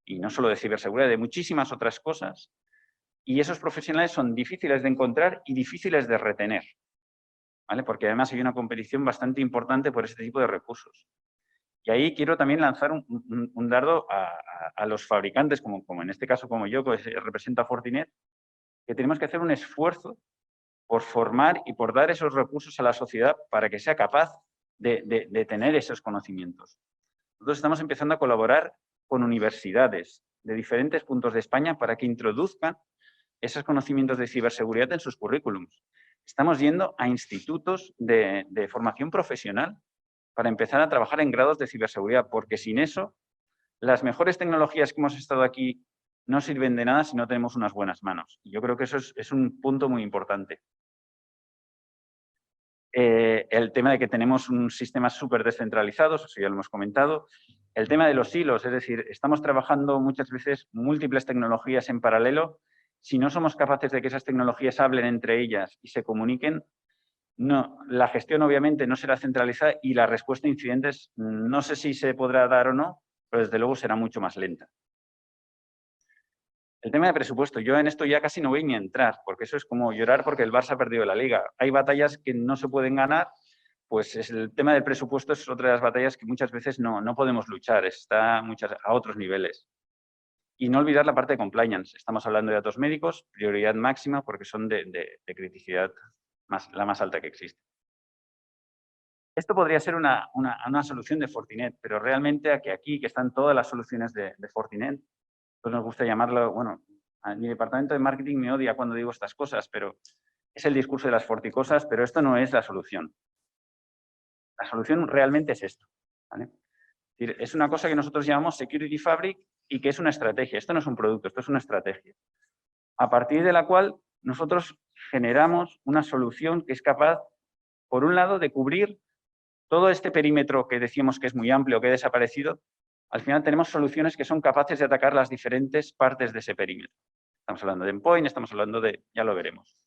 y no solo de ciberseguridad, de muchísimas otras cosas. Y esos profesionales son difíciles de encontrar y difíciles de retener, ¿vale? Porque además hay una competición bastante importante por este tipo de recursos. Y ahí quiero también lanzar un dardo a los fabricantes, como en este caso como yo, que represento a Fortinet, que tenemos que hacer un esfuerzo por formar y por dar esos recursos a la sociedad para que sea capaz de tener esos conocimientos. Nosotros estamos empezando a colaborar con universidades de diferentes puntos de España para que introduzcan esos conocimientos de ciberseguridad en sus currículums. Estamos yendo a institutos de formación profesional para empezar a trabajar en grados de ciberseguridad, porque sin eso, las mejores tecnologías que hemos estado aquí no sirven de nada si no tenemos unas buenas manos. Y yo creo que eso es un punto muy importante. El tema de que tenemos un sistema súper descentralizados, eso ya lo hemos comentado. El tema de los hilos, es decir, estamos trabajando muchas veces múltiples tecnologías en paralelo. Si no somos capaces de que esas tecnologías hablen entre ellas y se comuniquen, no, la gestión obviamente no será centralizada y la respuesta a incidentes no sé si se podrá dar o no, pero desde luego será mucho más lenta. El tema de presupuesto, yo en esto ya casi no voy ni a entrar, porque eso es como llorar porque el Barça ha perdido la Liga. Hay batallas que no se pueden ganar, pues el tema del presupuesto es otra de las batallas que muchas veces no podemos luchar, está a otros niveles. Y no olvidar la parte de compliance. Estamos hablando de datos médicos, prioridad máxima, porque son de criticidad la más alta que existe. Esto podría ser una solución de Fortinet, pero realmente aquí, que están todas las soluciones de Fortinet, pues nos gusta llamarlo, bueno, a mi departamento de marketing me odia cuando digo estas cosas, pero es el discurso de las forticosas, pero esto no es la solución. La solución realmente es esto, ¿vale? Es una cosa que nosotros llamamos Security Fabric y que es una estrategia. Esto no es un producto, esto es una estrategia. A partir de la cual nosotros generamos una solución que es capaz, por un lado, de cubrir todo este perímetro que decíamos que es muy amplio, que ha desaparecido. Al final tenemos soluciones que son capaces de atacar las diferentes partes de ese perímetro. Estamos hablando de endpoint, estamos hablando ya lo veremos.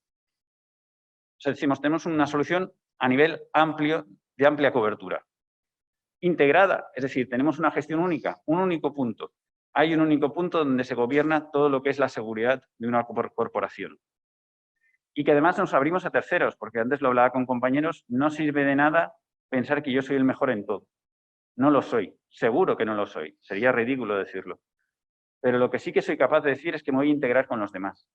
O sea, decimos, tenemos una solución a nivel amplio, de amplia cobertura. Integrada, es decir, tenemos una gestión única, un único punto. Hay un único punto donde se gobierna todo lo que es la seguridad de una corporación. Y que además nos abrimos a terceros, porque antes lo hablaba con compañeros, no sirve de nada pensar que yo soy el mejor en todo. No lo soy, seguro que no lo soy, sería ridículo decirlo. Pero lo que sí que soy capaz de decir es que me voy a integrar con los demás.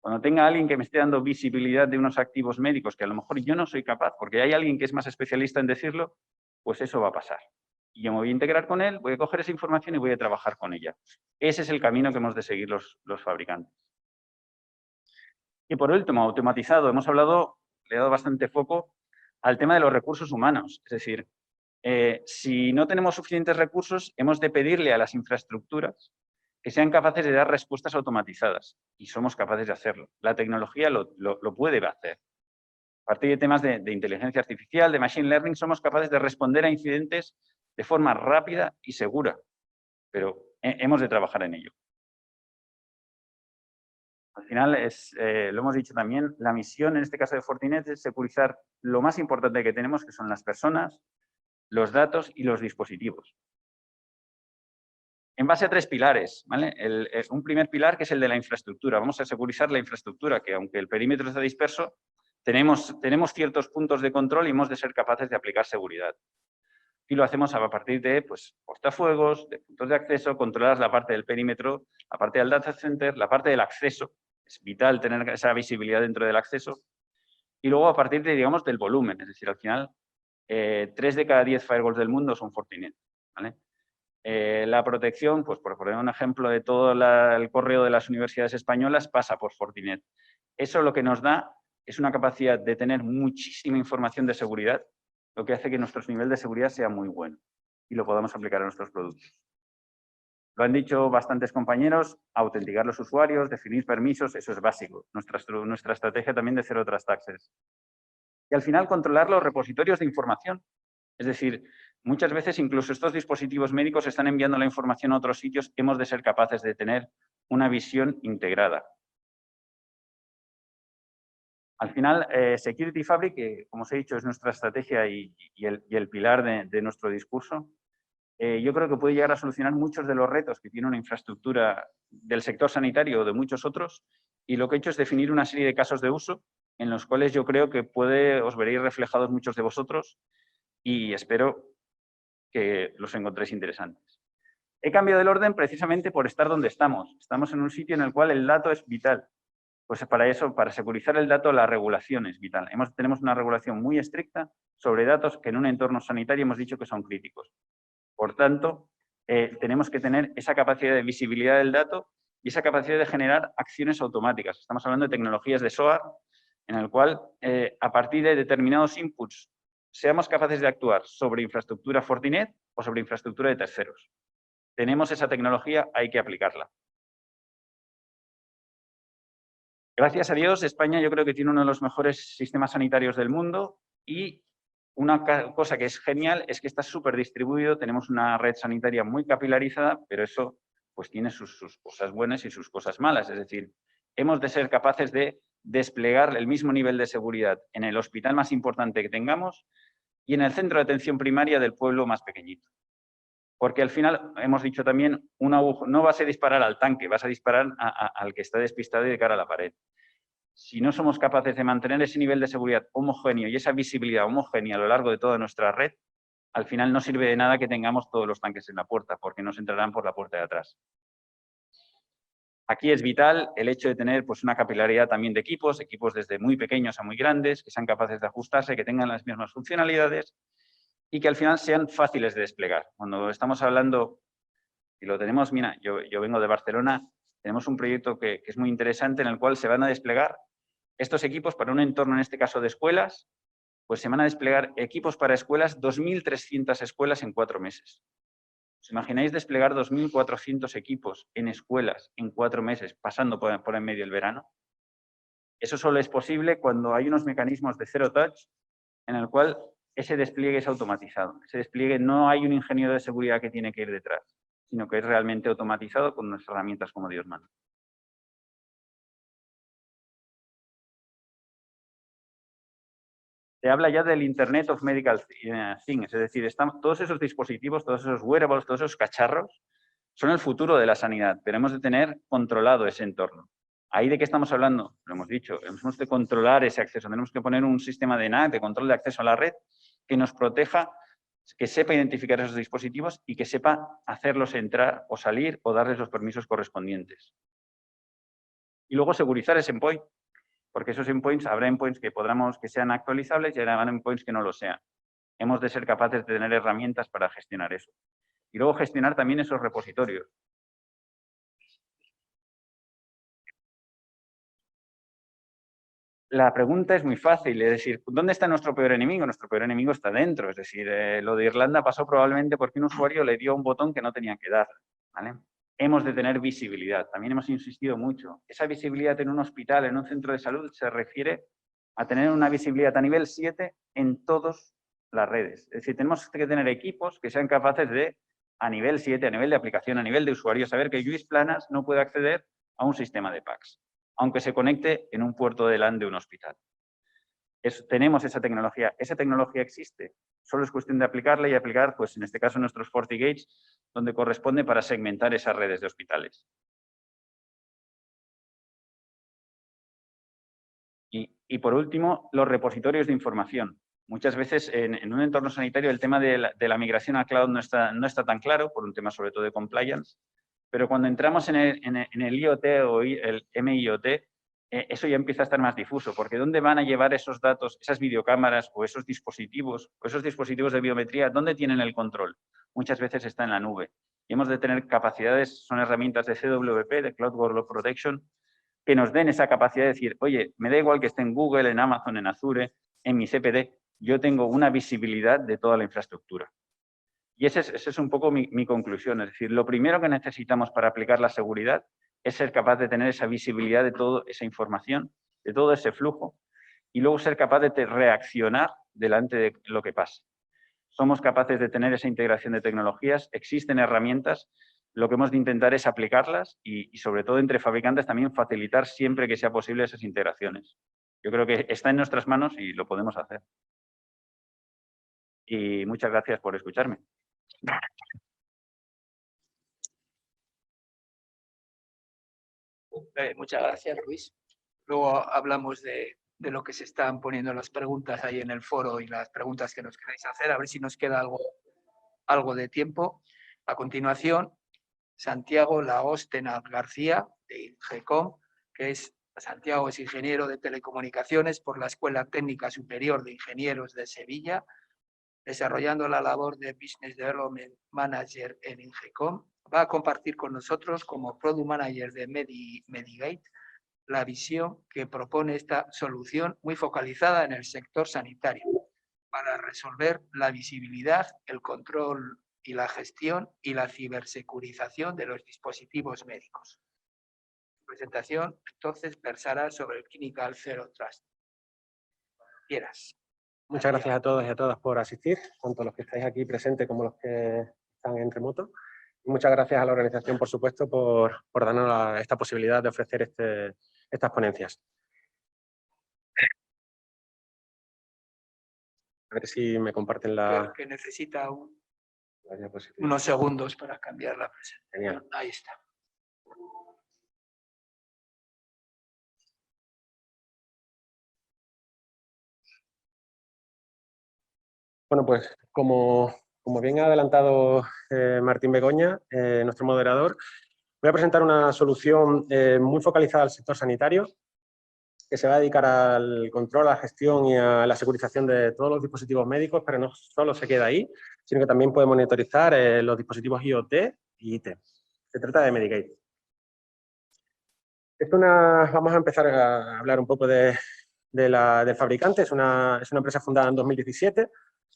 Cuando tenga alguien que me esté dando visibilidad de unos activos médicos que a lo mejor yo no soy capaz, porque hay alguien que es más especialista en decirlo, pues eso va a pasar. Y yo me voy a integrar con él, voy a coger esa información y voy a trabajar con ella. Ese es el camino que hemos de seguir los fabricantes. Y por último, automatizado. Hemos hablado, le he dado bastante foco al tema de los recursos humanos. Es decir, si no tenemos suficientes recursos, hemos de pedirle a las infraestructuras que sean capaces de dar respuestas automatizadas. Y somos capaces de hacerlo. La tecnología lo puede hacer. A partir de temas de inteligencia artificial, de machine learning, somos capaces de responder a incidentes de forma rápida y segura. Pero hemos de trabajar en ello. Al final, lo hemos dicho también, la misión en este caso de Fortinet es securizar lo más importante que tenemos, que son las personas, los datos y los dispositivos. En base a 3 pilares, ¿vale? Un primer pilar que es el de la infraestructura. Vamos a securizar la infraestructura, que aunque el perímetro está disperso, tenemos ciertos puntos de control y hemos de ser capaces de aplicar seguridad. Y lo hacemos a partir de cortafuegos, de puntos de acceso, controlar la parte del perímetro, la parte del data center, la parte del acceso. Es vital tener esa visibilidad dentro del acceso. Y luego a partir de, digamos, del volumen. Es decir, al final, 3 de cada 10 firewalls del mundo son Fortinet, ¿vale? La protección, pues por poner un ejemplo de todo el correo de las universidades españolas, pasa por Fortinet. Eso lo que nos da es una capacidad de tener muchísima información de seguridad, lo que hace que nuestro nivel de seguridad sea muy bueno y lo podamos aplicar a nuestros productos. Lo han dicho bastantes compañeros, autenticar los usuarios, definir permisos, eso es básico. Nuestra estrategia también de Zero Trust Access. Y al final, controlar los repositorios de información. Es decir, muchas veces incluso estos dispositivos médicos están enviando la información a otros sitios, hemos de ser capaces de tener una visión integrada. Al final, Security Fabric, que como os he dicho es nuestra estrategia y el pilar de nuestro discurso, yo creo que puede llegar a solucionar muchos de los retos que tiene una infraestructura del sector sanitario o de muchos otros, y lo que he hecho es definir una serie de casos de uso en los cuales yo creo que os veréis reflejados muchos de vosotros y espero que los encontréis interesantes. He cambiado el orden precisamente por estar donde estamos. Estamos en un sitio en el cual el dato es vital. Pues para eso, para securizar el dato, la regulación es vital. Tenemos una regulación muy estricta sobre datos que en un entorno sanitario hemos dicho que son críticos. Por tanto, tenemos que tener esa capacidad de visibilidad del dato y esa capacidad de generar acciones automáticas. Estamos hablando de tecnologías de SOAR, en el cual, a partir de determinados inputs, seamos capaces de actuar sobre infraestructura Fortinet o sobre infraestructura de terceros. Tenemos esa tecnología, hay que aplicarla. Gracias a Dios, España yo creo que tiene uno de los mejores sistemas sanitarios del mundo y una cosa que es genial es que está súper distribuido, tenemos una red sanitaria muy capilarizada, pero eso pues tiene sus cosas buenas y sus cosas malas. Es decir, hemos de ser capaces de desplegar el mismo nivel de seguridad en el hospital más importante que tengamos y en el centro de atención primaria del pueblo más pequeñito. Porque al final, hemos dicho también, no vas a disparar al tanque, vas a disparar al que está despistado y de cara a la pared. Si no somos capaces de mantener ese nivel de seguridad homogéneo y esa visibilidad homogénea a lo largo de toda nuestra red, al final no sirve de nada que tengamos todos los tanques en la puerta, porque nos entrarán por la puerta de atrás. Aquí es vital el hecho de tener pues, una capilaridad también de equipos desde muy pequeños a muy grandes, que sean capaces de ajustarse, que tengan las mismas funcionalidades y que al final sean fáciles de desplegar. Cuando estamos hablando, y lo tenemos, mira, yo vengo de Barcelona, tenemos un proyecto que es muy interesante en el cual se van a desplegar estos equipos para un entorno, en este caso de escuelas, pues se van a desplegar equipos para escuelas, 2.300 escuelas en 4 meses. ¿Os imagináis desplegar 2.400 equipos en escuelas en 4 meses, pasando por en medio del verano? Eso solo es posible cuando hay unos mecanismos de Zero Touch en el cual ese despliegue es automatizado. Ese despliegue no hay un ingeniero de seguridad que tiene que ir detrás, sino que es realmente automatizado con nuestras herramientas como Dios manda. Se habla ya del Internet of Medical Things, es decir, todos esos dispositivos, todos esos wearables, todos esos cacharros, son el futuro de la sanidad, pero hemos de tener controlado ese entorno. ¿Ahí de qué estamos hablando? Lo hemos dicho, hemos de controlar ese acceso. Tenemos que poner un sistema de NAT, de control de acceso a la red, que nos proteja, que sepa identificar esos dispositivos y que sepa hacerlos entrar o salir o darles los permisos correspondientes. Y luego segurizar ese endpoint, porque esos endpoints, habrá endpoints que sean actualizables y habrá endpoints que no lo sean. Hemos de ser capaces de tener herramientas para gestionar eso. Y luego gestionar también esos repositorios. La pregunta es muy fácil, es decir, ¿dónde está nuestro peor enemigo? Nuestro peor enemigo está dentro, es decir, lo de Irlanda pasó probablemente porque un usuario le dio un botón que no tenía que dar, ¿vale? Hemos de tener visibilidad, también hemos insistido mucho. Esa visibilidad en un hospital, en un centro de salud, se refiere a tener una visibilidad a nivel 7 en todas las redes. Es decir, tenemos que tener equipos que sean capaces de, a nivel 7, a nivel de aplicación, a nivel de usuario, saber que Lluís Planas no puede acceder a un sistema de PACS, aunque se conecte en un puerto de LAN de un hospital. Tenemos esa tecnología existe, solo es cuestión de aplicarla y aplicar, pues en este caso, nuestros FortiGates, donde corresponde para segmentar esas redes de hospitales. Y por último, los repositorios de información. Muchas veces en un entorno sanitario el tema de la migración al cloud no está tan claro, por un tema sobre todo de compliance, pero cuando entramos en el IoT o el MIoT, eso ya empieza a estar más difuso, porque ¿dónde van a llevar esos datos, esas videocámaras o esos dispositivos de biometría? ¿Dónde tienen el control? Muchas veces está en la nube. Y hemos de tener capacidades, son herramientas de CWP, de Cloud Workload Protection, que nos den esa capacidad de decir, oye, me da igual que esté en Google, en Amazon, en Azure, en mi CPD, yo tengo una visibilidad de toda la infraestructura. Y esa es un poco mi conclusión. Es decir, lo primero que necesitamos para aplicar la seguridad es ser capaz de tener esa visibilidad de toda esa información, de todo ese flujo, y luego ser capaz de reaccionar delante de lo que pasa. Somos capaces de tener esa integración de tecnologías, existen herramientas, lo que hemos de intentar es aplicarlas y sobre todo entre fabricantes también facilitar siempre que sea posible esas integraciones. Yo creo que está en nuestras manos y lo podemos hacer. Y muchas gracias por escucharme. Muchas gracias, Luis. Luego hablamos de lo que se están poniendo las preguntas ahí en el foro y las preguntas que nos queréis hacer, a ver si nos queda algo de tiempo. A continuación, Santiago Lagostena García, de INGECOM, Santiago es ingeniero de telecomunicaciones por la Escuela Técnica Superior de Ingenieros de Sevilla, desarrollando la labor de Business Development Manager en INGECOM. Va a compartir con nosotros, como Product Manager de Medigate, la visión que propone esta solución muy focalizada en el sector sanitario para resolver la visibilidad, el control y la gestión y la cibersecurización de los dispositivos médicos. La presentación, entonces, versará sobre el Clinical Zero Trust. Quieras. Muchas gracias a todos y a todas por asistir, tanto los que estáis aquí presentes como los que están en remoto. Y muchas gracias a la organización, por supuesto, por darnos esta posibilidad de ofrecer estas ponencias. A ver si me comparten la... Que necesita unos segundos para cambiar la presentación. Genial. Ahí está. Bueno, pues como bien ha adelantado Martín Begoña, nuestro moderador, voy a presentar una solución muy focalizada al sector sanitario, que se va a dedicar al control, a la gestión y a la securización de todos los dispositivos médicos, pero no solo se queda ahí, sino que también puede monitorizar los dispositivos IoT y IT. Se trata de Medigate. Vamos a empezar a hablar un poco del fabricante. Es una empresa fundada en 2017,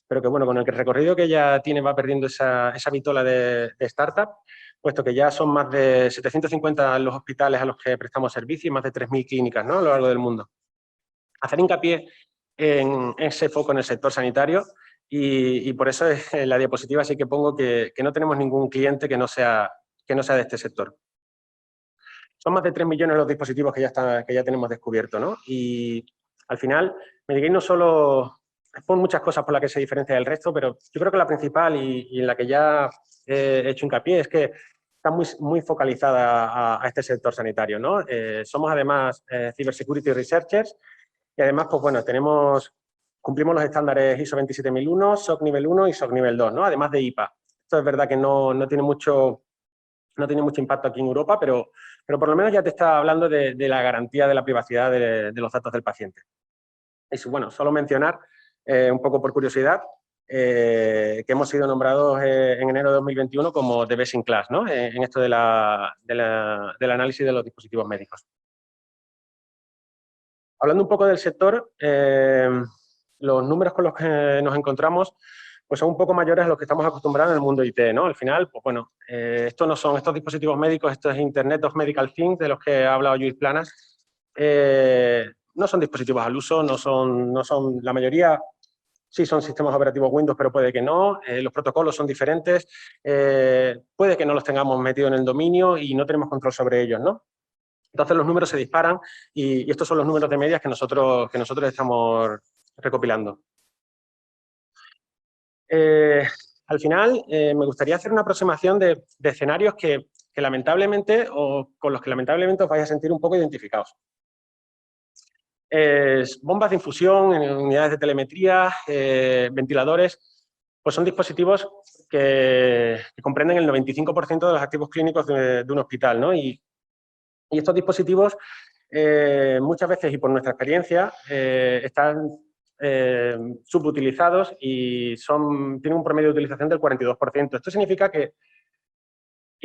pero que bueno, con el recorrido que ya tiene va perdiendo esa vitola de startup, puesto que ya son más de 750 los hospitales a los que prestamos servicio y más de 3.000 clínicas, ¿no?, a lo largo del mundo. Hacer hincapié en ese foco en el sector sanitario y por eso en la diapositiva sí que pongo que no tenemos ningún cliente que no sea de este sector. Son más de 3 millones los dispositivos que ya tenemos descubiertos, ¿no? Y al final, Medigate no solo... Son muchas cosas por las que se diferencia del resto, pero yo creo que la principal y en la que ya he hecho hincapié es que está muy focalizada a este sector sanitario, ¿no? Somos además Cybersecurity Researchers y además, pues bueno, cumplimos los estándares ISO 27001, SOC nivel 1 y SOC nivel 2, ¿no? Además de IPA. Esto es verdad que no tiene mucho impacto aquí en Europa, pero por lo menos ya te está hablando de la garantía de la privacidad de los datos del paciente. Y bueno, solo mencionar, un poco por curiosidad, que hemos sido nombrados en enero de 2021 como The Best in Class, ¿no? En esto del análisis de los dispositivos médicos. Hablando un poco del sector, los números con los que nos encontramos pues son un poco mayores a los que estamos acostumbrados en el mundo IT, ¿no? Al final, pues bueno, estos no son estos dispositivos médicos, esto es Internet of Medical Things, de los que ha hablado Lluís Planas. No son dispositivos al uso, no son la mayoría, sí son sistemas operativos Windows, pero puede que no. Los protocolos son diferentes, puede que no los tengamos metidos en el dominio y no tenemos control sobre ellos, ¿no? Entonces los números se disparan y estos son los números de medias que nosotros estamos recopilando. Al final, me gustaría hacer una aproximación de escenarios que lamentablemente, o con los que lamentablemente os vais a sentir un poco identificados. Bombas de infusión, unidades de telemetría, ventiladores, pues son dispositivos que comprenden el 95% de los activos clínicos de un hospital, ¿no? Y estos dispositivos, muchas veces y por nuestra experiencia, están subutilizados y tienen un promedio de utilización del 42%. Esto significa que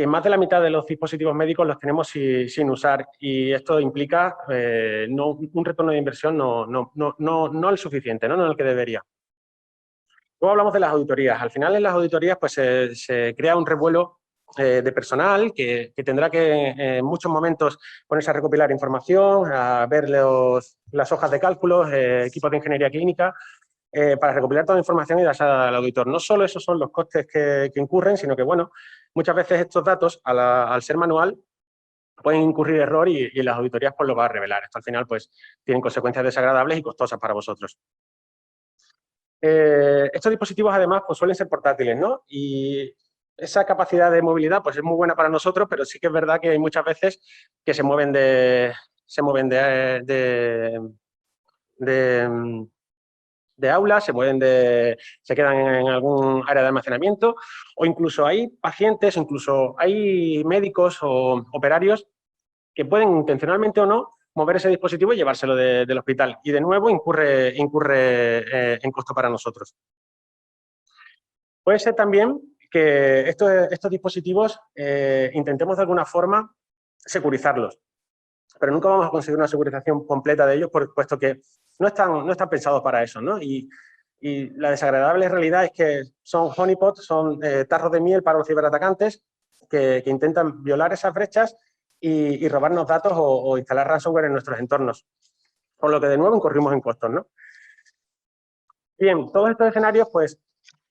más de la mitad de los dispositivos médicos los tenemos sin usar y esto implica un retorno de inversión no el suficiente, no el que debería. Luego hablamos de las auditorías. Al final en las auditorías pues, se crea un revuelo de personal que tendrá que en muchos momentos ponerse a recopilar información, a ver las hojas de cálculos, equipos de ingeniería clínica, para recopilar toda la información y dársela al auditor. No solo esos son los costes que incurren, sino que, bueno, muchas veces estos datos, al ser manual, pueden incurrir error y las auditorías pues lo va a revelar. Esto al final pues tienen consecuencias desagradables y costosas para vosotros. Estos dispositivos además pues suelen ser portátiles, ¿no? Y esa capacidad de movilidad pues es muy buena para nosotros, pero sí que es verdad que hay muchas veces que se mueven de aulas, se quedan en algún área de almacenamiento, o incluso hay pacientes, incluso hay médicos o operarios que pueden intencionalmente o no mover ese dispositivo y llevárselo del hospital. Y de nuevo incurre en costo para nosotros. Puede ser también que estos dispositivos intentemos de alguna forma securizarlos, pero nunca vamos a conseguir una securización completa de ellos, puesto que no están pensados para eso, ¿no? Y la desagradable realidad es que son honeypots, son tarros de miel para los ciberatacantes que intentan violar esas brechas y robarnos datos o instalar ransomware en nuestros entornos. Por lo que de nuevo incurrimos en costos, ¿no? Bien, todos estos escenarios, pues,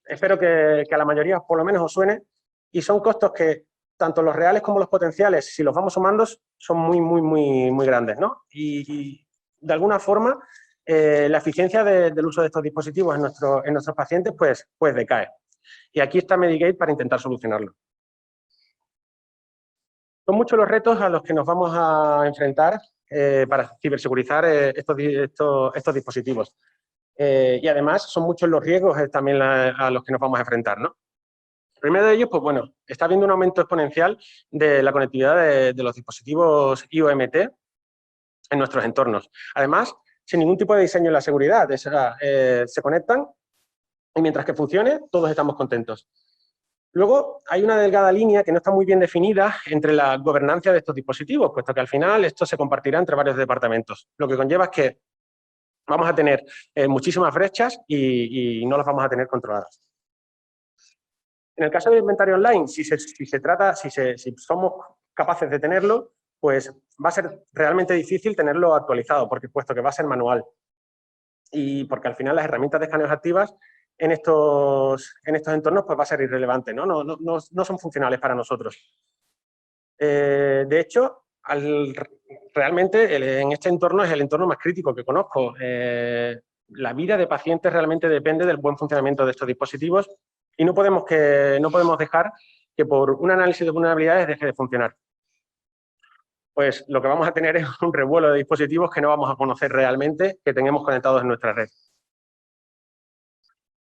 espero que a la mayoría por lo menos os suene, y son costos que tanto los reales como los potenciales, si los vamos sumando, son muy grandes, ¿no? Y de alguna forma, la eficiencia del uso de estos dispositivos en nuestros pacientes, pues decae. Y aquí está Medigate para intentar solucionarlo. Son muchos los retos a los que nos vamos a enfrentar para cibersegurizar estos dispositivos. Y además son muchos los riesgos también a los que nos vamos a enfrentar, ¿no? El primero de ellos, pues bueno, está habiendo un aumento exponencial de la conectividad de los dispositivos IoMT en nuestros entornos. Además, sin ningún tipo de diseño en la seguridad, se conectan y mientras que funcione, todos estamos contentos. Luego, hay una delgada línea que no está muy bien definida entre la gobernancia de estos dispositivos, puesto que al final esto se compartirá entre varios departamentos. Lo que conlleva es que vamos a tener muchísimas brechas y no las vamos a tener controladas. En el caso de inventario online, si somos capaces de tenerlo, pues va a ser realmente difícil tenerlo actualizado, puesto que va a ser manual. Y porque al final las herramientas de escaneos activas en estos entornos pues va a ser irrelevante, ¿no? No son funcionales para nosotros. De hecho, realmente en este entorno es el entorno más crítico que conozco. La vida de pacientes realmente depende del buen funcionamiento de estos dispositivos y no podemos dejar que por un análisis de vulnerabilidades deje de funcionar. Pues lo que vamos a tener es un revuelo de dispositivos que no vamos a conocer realmente que tengamos conectados en nuestra red.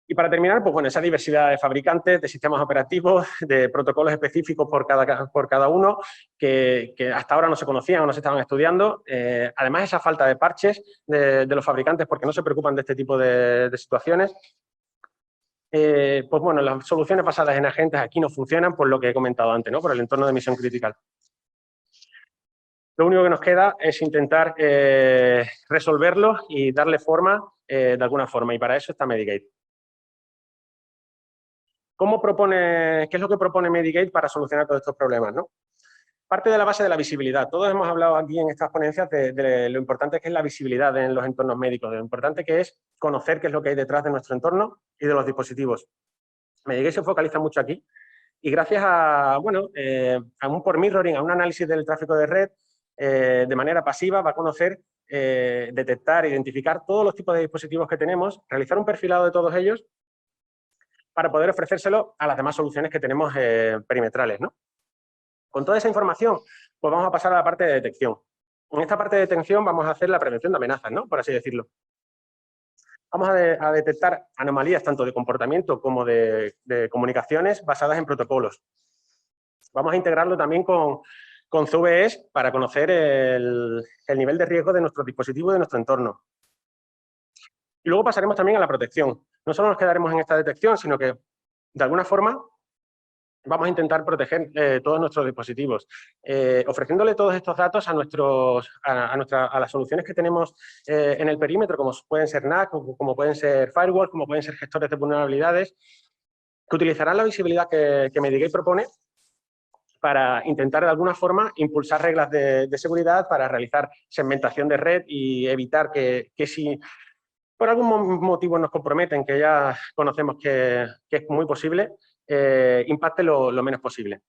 Y para terminar, pues bueno, esa diversidad de fabricantes, de sistemas operativos, de protocolos específicos por cada uno, que hasta ahora no se conocían o no se estaban estudiando. Además, esa falta de parches de los fabricantes porque no se preocupan de este tipo de situaciones. Pues bueno, las soluciones basadas en agentes aquí no funcionan por lo que he comentado antes, ¿no? Por el entorno de misión critical. Lo único que nos queda es intentar resolverlo y darle forma de alguna forma, y para eso está Medigate. ¿Qué es lo que propone Medigate para solucionar todos estos problemas, ¿no? Parte de la base de la visibilidad. Todos hemos hablado aquí en estas ponencias de lo importante que es la visibilidad en los entornos médicos, de lo importante que es conocer qué es lo que hay detrás de nuestro entorno y de los dispositivos. Medigate se focaliza mucho aquí y gracias a, bueno, a un por mirroring, a un análisis del tráfico de red, de manera pasiva va a conocer, detectar, identificar todos los tipos de dispositivos que tenemos, realizar un perfilado de todos ellos para poder ofrecérselo a las demás soluciones que tenemos perimetrales, ¿no? Con toda esa información, pues vamos a pasar a la parte de detección. En esta parte de detección vamos a hacer la prevención de amenazas, ¿no? Por así decirlo. Vamos a detectar anomalías tanto de comportamiento como de comunicaciones basadas en protocolos. Vamos a integrarlo también con CVEs para conocer el nivel de riesgo de nuestros dispositivos y de nuestro entorno. Y luego pasaremos también a la protección. No solo nos quedaremos en esta detección, sino que, de alguna forma, vamos a intentar proteger todos nuestros dispositivos, ofreciéndole todos estos datos a las soluciones que tenemos en el perímetro, como pueden ser NAC, como pueden ser firewalls, como pueden ser gestores de vulnerabilidades, que utilizarán la visibilidad que Medigate propone para intentar de alguna forma impulsar reglas de seguridad, para realizar segmentación de red y evitar que si por algún motivo nos comprometen, que ya conocemos que es muy posible, impacte lo menos posible.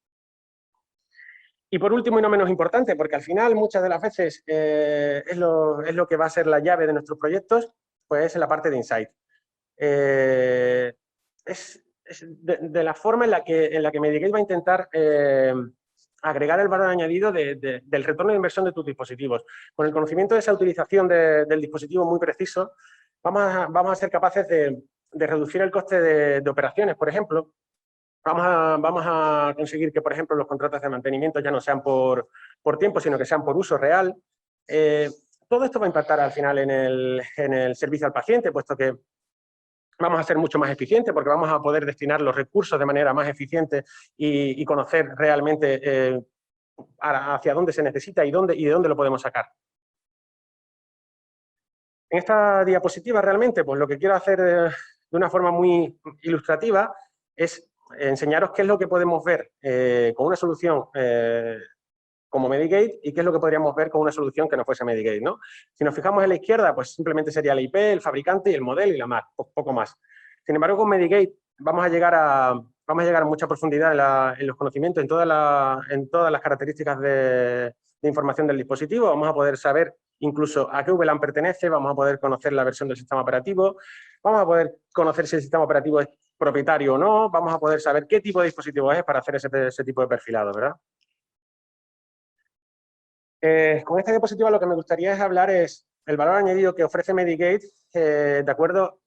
Y por último y no menos importante, porque al final muchas de las veces es lo que va a ser la llave de nuestros proyectos, pues es la parte de insight. Es de la forma en la que Medigate va a intentar agregar el valor añadido del retorno de inversión de tus dispositivos. Con el conocimiento de esa utilización del dispositivo muy preciso, vamos a ser capaces de reducir el coste de operaciones, por ejemplo. Vamos a conseguir que, por ejemplo, los contratos de mantenimiento ya no sean por tiempo, sino que sean por uso real. Todo esto va a impactar al final en el servicio al paciente, puesto que vamos a ser mucho más eficientes porque vamos a poder destinar los recursos de manera más eficiente y conocer realmente hacia dónde se necesita y de dónde lo podemos sacar. En esta diapositiva realmente, pues lo que quiero hacer de una forma muy ilustrativa es enseñaros qué es lo que podemos ver con una solución como Medigate y qué es lo que podríamos ver con una solución que no fuese Medigate, ¿no? Si nos fijamos en la izquierda, pues simplemente sería la IP, el fabricante y el modelo y la MAC, poco más. Sin embargo, con Medigate vamos a llegar a mucha profundidad en los conocimientos, en todas las características de información del dispositivo. Vamos a poder saber incluso a qué VLAN pertenece, vamos a poder conocer la versión del sistema operativo, vamos a poder conocer si el sistema operativo es propietario o no, vamos a poder saber qué tipo de dispositivo es para hacer ese tipo de perfilado, ¿verdad? Con esta diapositiva lo que me gustaría es hablar es el valor añadido que ofrece Medigate de acuerdo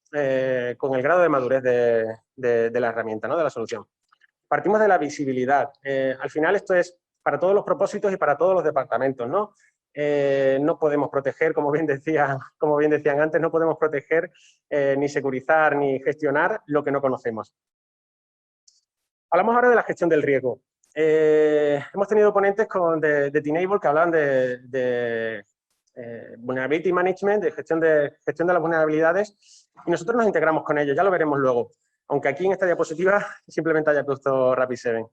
con el grado de madurez de la herramienta, ¿no? De la solución. Partimos de la visibilidad. Al final esto es para todos los propósitos y para todos los departamentos, ¿no? No podemos proteger, como bien decían antes, no podemos proteger, ni securizar, ni gestionar lo que no conocemos. Hablamos ahora de la gestión del riesgo. Hemos tenido ponentes de T-Enable que hablaban de Vulnerability Management, de gestión de las vulnerabilidades, y nosotros nos integramos con ellos, ya lo veremos luego, aunque aquí en esta diapositiva simplemente haya puesto Rapid7.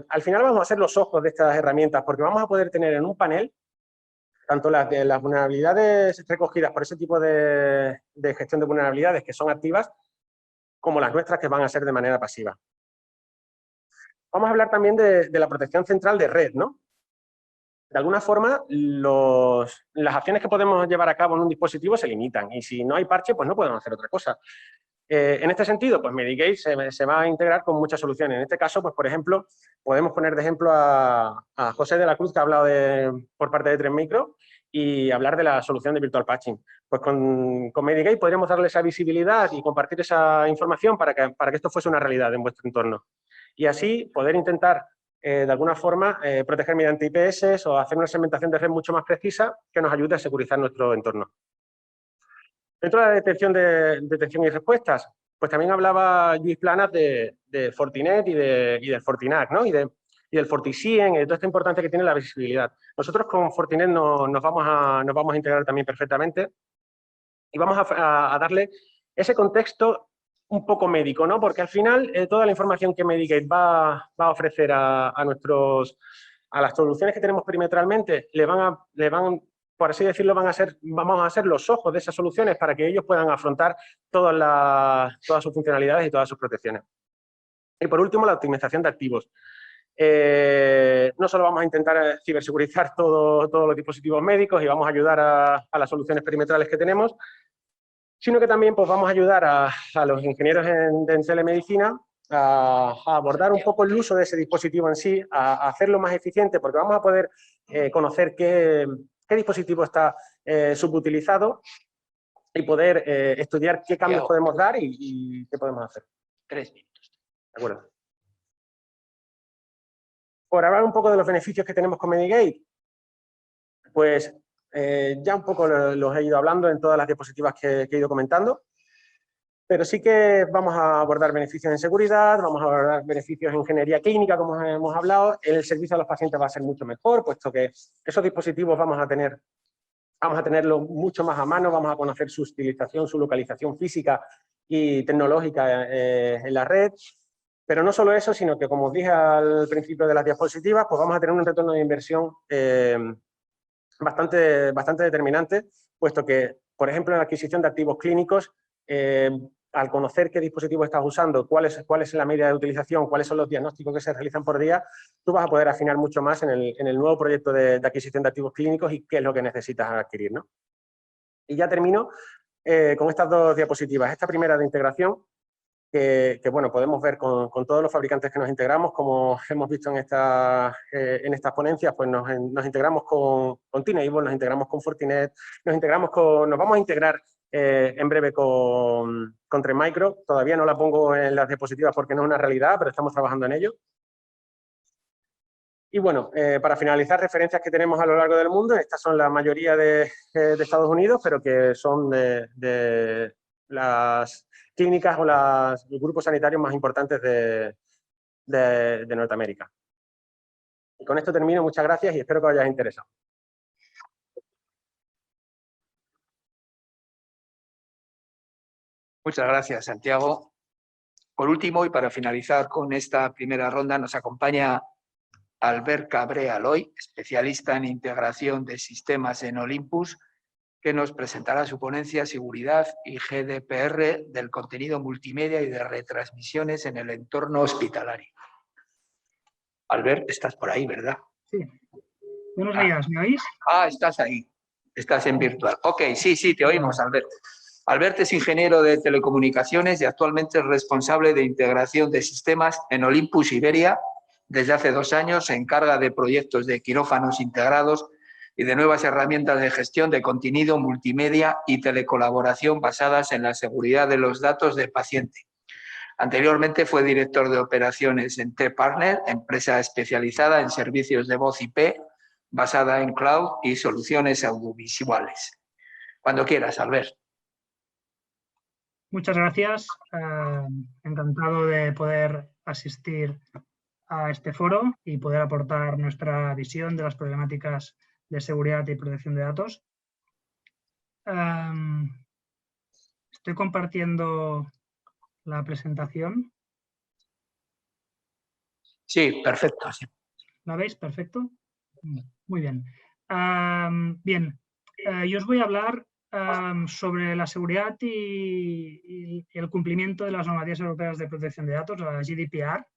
Al final vamos a ser los ojos de estas herramientas, porque vamos a poder tener en un panel tanto las vulnerabilidades recogidas por ese tipo de gestión de vulnerabilidades que son activas, como las nuestras que van a ser de manera pasiva. Vamos a hablar también de la protección central de red, ¿no? De alguna forma, las acciones que podemos llevar a cabo en un dispositivo se limitan y si no hay parche, pues no podemos hacer otra cosa. En este sentido, pues Medigate se va a integrar con muchas soluciones. En este caso, pues por ejemplo, podemos poner de ejemplo a José de la Cruz, que ha hablado por parte de 3Micro, y hablar de la solución de Virtual Patching. Pues con Medigate podríamos darle esa visibilidad y compartir esa información para que esto fuese una realidad en vuestro entorno. Y así poder intentar, de alguna forma, proteger mediante IPS o hacer una segmentación de red mucho más precisa que nos ayude a segurizar nuestro entorno. Dentro de la detección y respuestas, pues también hablaba Luis Planas de Fortinet y del Fortinac, ¿no? Y del FortiSIEM, y de todo esto importante que tiene la visibilidad. Nosotros con Fortinet nos vamos a integrar también perfectamente y vamos a darle ese contexto un poco médico, ¿no? Porque al final toda la información que Medigate va a ofrecer a las soluciones que tenemos perimetralmente le van, por así decirlo, vamos a ser los ojos de esas soluciones para que ellos puedan afrontar todas sus funcionalidades y todas sus protecciones. Y por último, la optimización de activos. No solo vamos a intentar cibersegurizar todos los dispositivos médicos y vamos a ayudar a las soluciones perimetrales que tenemos, sino que también pues, vamos a ayudar a los ingenieros en telemedicina a abordar un poco el uso de ese dispositivo en sí, a hacerlo más eficiente, porque vamos a poder conocer qué dispositivo está subutilizado y poder estudiar qué cambios podemos dar y qué podemos hacer. 3 minutos. De acuerdo. Por hablar un poco de los beneficios que tenemos con Medigate, pues ya un poco los he ido hablando en todas las diapositivas que he ido comentando, pero sí que vamos a abordar beneficios en seguridad, vamos a abordar beneficios en ingeniería clínica, como hemos hablado. El servicio a los pacientes va a ser mucho mejor, puesto que esos dispositivos vamos a tenerlos mucho más a mano, vamos a conocer su utilización, su localización física y tecnológica en la red. Pero no solo eso, sino que, como os dije al principio de las diapositivas, pues vamos a tener un retorno de inversión bastante determinante, puesto que, por ejemplo, en la adquisición de activos clínicos, al conocer qué dispositivo estás usando, cuál es la media de utilización, cuáles son los diagnósticos que se realizan por día, tú vas a poder afinar mucho más en el nuevo proyecto de adquisición de activos clínicos y qué es lo que necesitas adquirir, ¿no? Y ya termino con estas dos diapositivas. Esta primera de integración, que bueno, podemos ver con todos los fabricantes que nos integramos, como hemos visto en estas ponencias, pues nos integramos con T-Enable, nos integramos con Fortinet, nos vamos a integrar en breve con 3Micro. Todavía no la pongo en las diapositivas porque no es una realidad, pero estamos trabajando en ello. Y bueno, para finalizar, referencias que tenemos a lo largo del mundo, estas son la mayoría de Estados Unidos, pero que son de las clínicas o los grupos sanitarios más importantes de Norteamérica. Y con esto termino, muchas gracias y espero que os hayáis interesado. Muchas gracias, Santiago. Por último, y para finalizar con esta primera ronda, nos acompaña Albert Cabré Aloy, especialista en integración de sistemas en Olympus, que nos presentará su ponencia Seguridad y GDPR del contenido multimedia y de retransmisiones en el entorno hospitalario. Albert, estás por ahí, ¿verdad? Sí. Buenos días, ¿me oís? Estás ahí. Estás en virtual. Ok, sí, te oímos, Albert. Albert es ingeniero de telecomunicaciones y actualmente es responsable de integración de sistemas en Olympus Iberia. Desde hace 2 años se encarga de proyectos de quirófanos integrados y de nuevas herramientas de gestión de contenido multimedia y telecolaboración basadas en la seguridad de los datos del paciente. Anteriormente fue director de operaciones en T-Partner, empresa especializada en servicios de voz IP, basada en cloud y soluciones audiovisuales. Cuando quieras, Albert. Muchas gracias. Encantado de poder asistir a este foro y poder aportar nuestra visión de las problemáticas de seguridad y protección de datos. Estoy compartiendo la presentación. Sí, perfecto. Sí. ¿La veis? Perfecto. Muy bien. Yo os voy a hablar sobre la seguridad y el cumplimiento de las normativas europeas de protección de datos, la GDPR,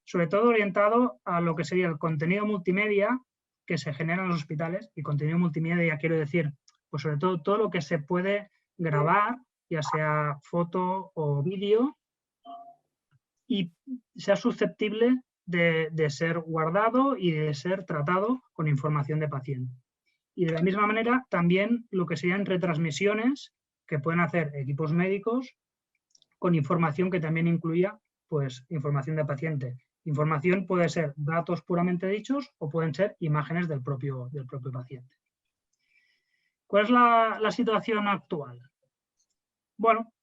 sobre todo orientado a lo que sería el contenido multimedia que se genera en los hospitales. Y contenido multimedia, quiero decir, pues sobre todo lo que se puede grabar ya sea foto o vídeo, y sea susceptible de ser guardado y de ser tratado con información de paciente. Y de la misma manera, también lo que serían retransmisiones que pueden hacer equipos médicos con información que también incluya, pues, información de paciente. Información puede ser datos puramente dichos o pueden ser imágenes del propio paciente. ¿Cuál es la situación actual? Bueno,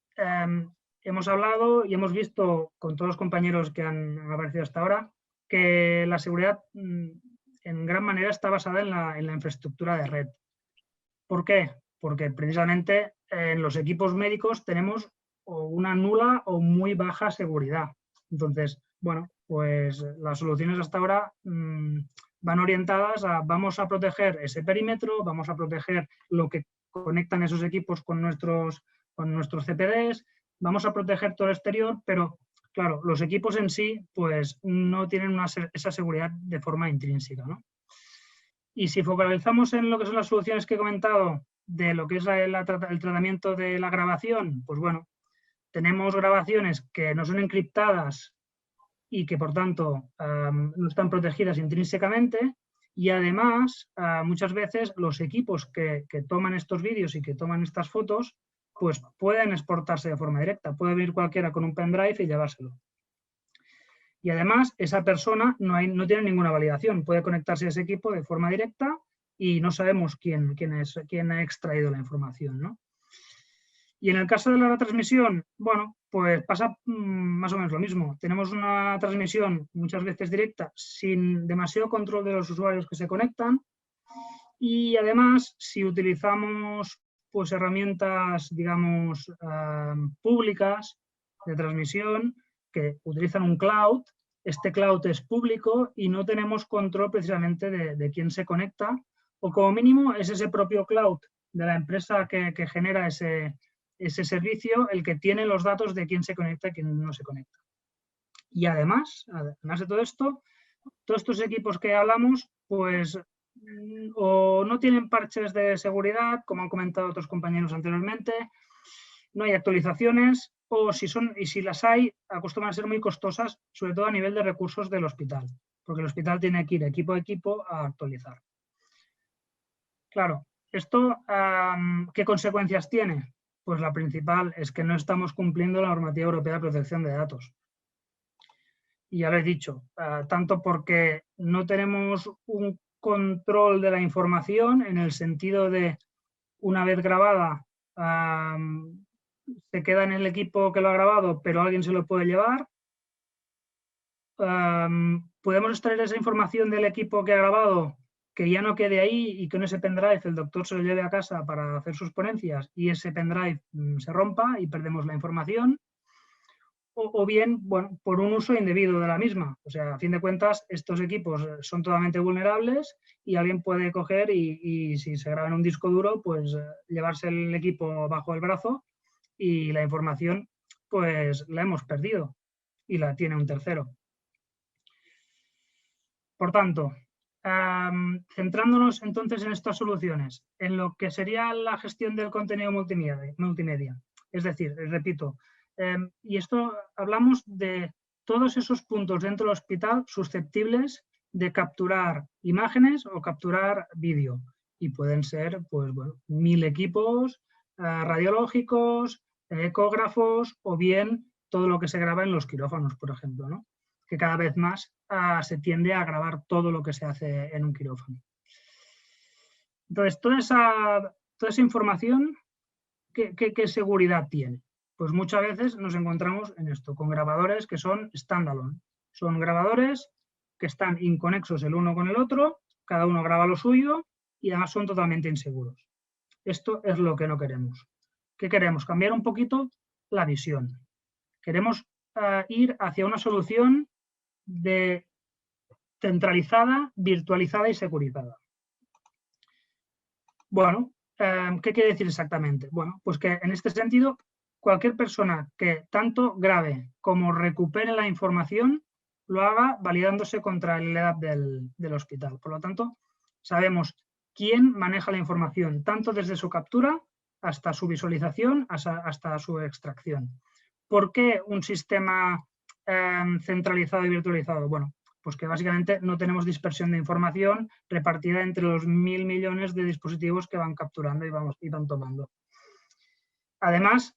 hemos hablado y hemos visto con todos los compañeros que han aparecido hasta ahora que la seguridad en gran manera está basada en la infraestructura de red. ¿Por qué? Porque precisamente en los equipos médicos tenemos una nula o muy baja seguridad. Entonces, bueno, pues las soluciones hasta ahora van orientadas a vamos a proteger ese perímetro, vamos a proteger lo que conectan esos equipos con nuestros CPDs, vamos a proteger todo el exterior, pero claro, los equipos en sí pues no tienen esa seguridad de forma intrínseca, ¿no? Y si focalizamos en lo que son las soluciones que he comentado de lo que es el tratamiento de la grabación, pues bueno, tenemos grabaciones que no son encriptadas y que por tanto no están protegidas intrínsecamente, y además muchas veces los equipos que toman estos vídeos y que toman estas fotos pues pueden exportarse de forma directa, puede venir cualquiera con un pendrive y llevárselo. Y además esa persona no tiene ninguna validación, puede conectarse a ese equipo de forma directa y no sabemos quién ha extraído la información, ¿no? Y en el caso de la retransmisión, bueno, pues pasa más o menos lo mismo. Tenemos una transmisión muchas veces directa sin demasiado control de los usuarios que se conectan, y además si utilizamos pues herramientas, digamos, públicas de transmisión que utilizan un cloud, este cloud es público y no tenemos control precisamente de quién se conecta, o como mínimo es ese propio cloud de la empresa que genera ese servicio el que tiene los datos de quién se conecta y quién no se conecta. Y además de todo esto, todos estos equipos que hablamos, pues o no tienen parches de seguridad, como han comentado otros compañeros anteriormente, no hay actualizaciones, o si las hay, acostumbran a ser muy costosas, sobre todo a nivel de recursos del hospital, porque el hospital tiene que ir equipo a equipo a actualizar. Claro, ¿esto qué consecuencias tiene? Pues la principal es que no estamos cumpliendo la normativa europea de protección de datos. Y ya lo he dicho, tanto porque no tenemos un control de la información en el sentido de una vez grabada se queda en el equipo que lo ha grabado, pero alguien se lo puede llevar. Podemos extraer esa información del equipo que ha grabado, que ya no quede ahí y con ese pendrive el doctor se lo lleve a casa para hacer sus ponencias y ese pendrive se rompa y perdemos la información. O bien, bueno, por un uso indebido de la misma. O sea, a fin de cuentas, estos equipos son totalmente vulnerables y alguien puede coger y si se graba en un disco duro, pues llevarse el equipo bajo el brazo y la información, pues la hemos perdido y la tiene un tercero. Por tanto, centrándonos entonces en estas soluciones, en lo que sería la gestión del contenido multimedia. Es decir, repito, y esto hablamos de todos esos puntos dentro del hospital susceptibles de capturar imágenes o capturar vídeo. Y pueden ser, pues bueno, 1000 equipos radiológicos, ecógrafos o bien todo lo que se graba en los quirófanos, por ejemplo, ¿no? Que cada vez más se tiende a grabar todo lo que se hace en un quirófano. Entonces, toda esa información, ¿qué seguridad tiene? Pues muchas veces nos encontramos en esto, con grabadores que son standalone. Son grabadores que están inconexos el uno con el otro, cada uno graba lo suyo y además son totalmente inseguros. Esto es lo que no queremos. ¿Qué queremos? Cambiar un poquito la visión. Queremos ir hacia una solución centralizada, virtualizada y securizada. Bueno, ¿qué quiere decir exactamente? Bueno, pues que en este sentido, cualquier persona que tanto grabe como recupere la información, lo haga validándose contra el EDAP del hospital. Por lo tanto, sabemos quién maneja la información, tanto desde su captura hasta su visualización, hasta su extracción. ¿Por qué un sistema centralizado y virtualizado? Bueno, pues que básicamente no tenemos dispersión de información repartida entre los 1000 millones de dispositivos que van capturando y van tomando. Además,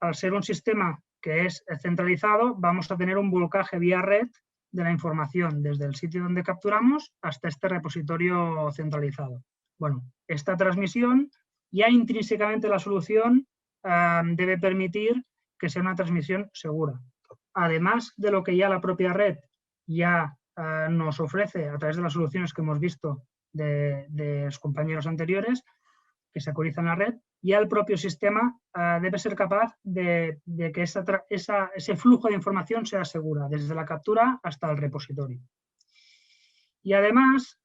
al ser un sistema que es centralizado, vamos a tener un volcaje vía red de la información desde el sitio donde capturamos hasta este repositorio centralizado. Bueno, esta transmisión ya intrínsecamente la solución debe permitir que sea una transmisión segura. Además de lo que ya la propia red ya nos ofrece a través de las soluciones que hemos visto de los compañeros anteriores, que se actualizan en la red, ya el propio sistema debe ser capaz de que ese flujo de información sea segura, desde la captura hasta el repositorio. Y además,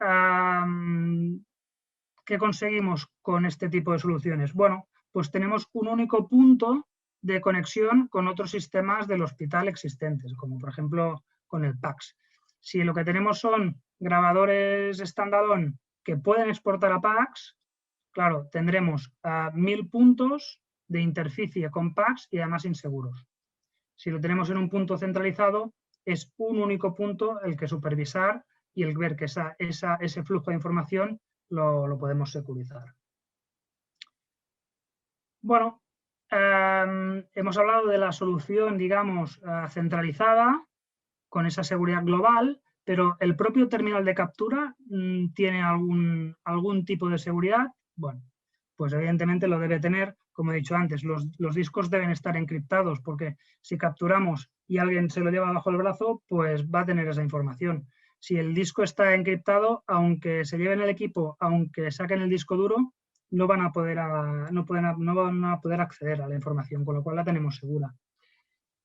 ¿qué conseguimos con este tipo de soluciones? Bueno, pues tenemos un único punto de conexión con otros sistemas del hospital existentes, como por ejemplo con el PACS. Si lo que tenemos son grabadores standalone que pueden exportar a PACS, claro, tendremos 1000 puntos de interficie con PACS y además inseguros. Si lo tenemos en un punto centralizado, es un único punto el que supervisar y el ver que ese flujo de información lo podemos securizar. Bueno, hemos hablado de la solución, digamos, centralizada, con esa seguridad global, pero ¿el propio terminal de captura tiene algún tipo de seguridad? Bueno, pues evidentemente lo debe tener. Como he dicho antes, los discos deben estar encriptados, porque si capturamos y alguien se lo lleva bajo el brazo, pues va a tener esa información. Si el disco está encriptado, aunque se lleven el equipo, aunque saquen el disco duro, no van a poder acceder a la información, con lo cual la tenemos segura.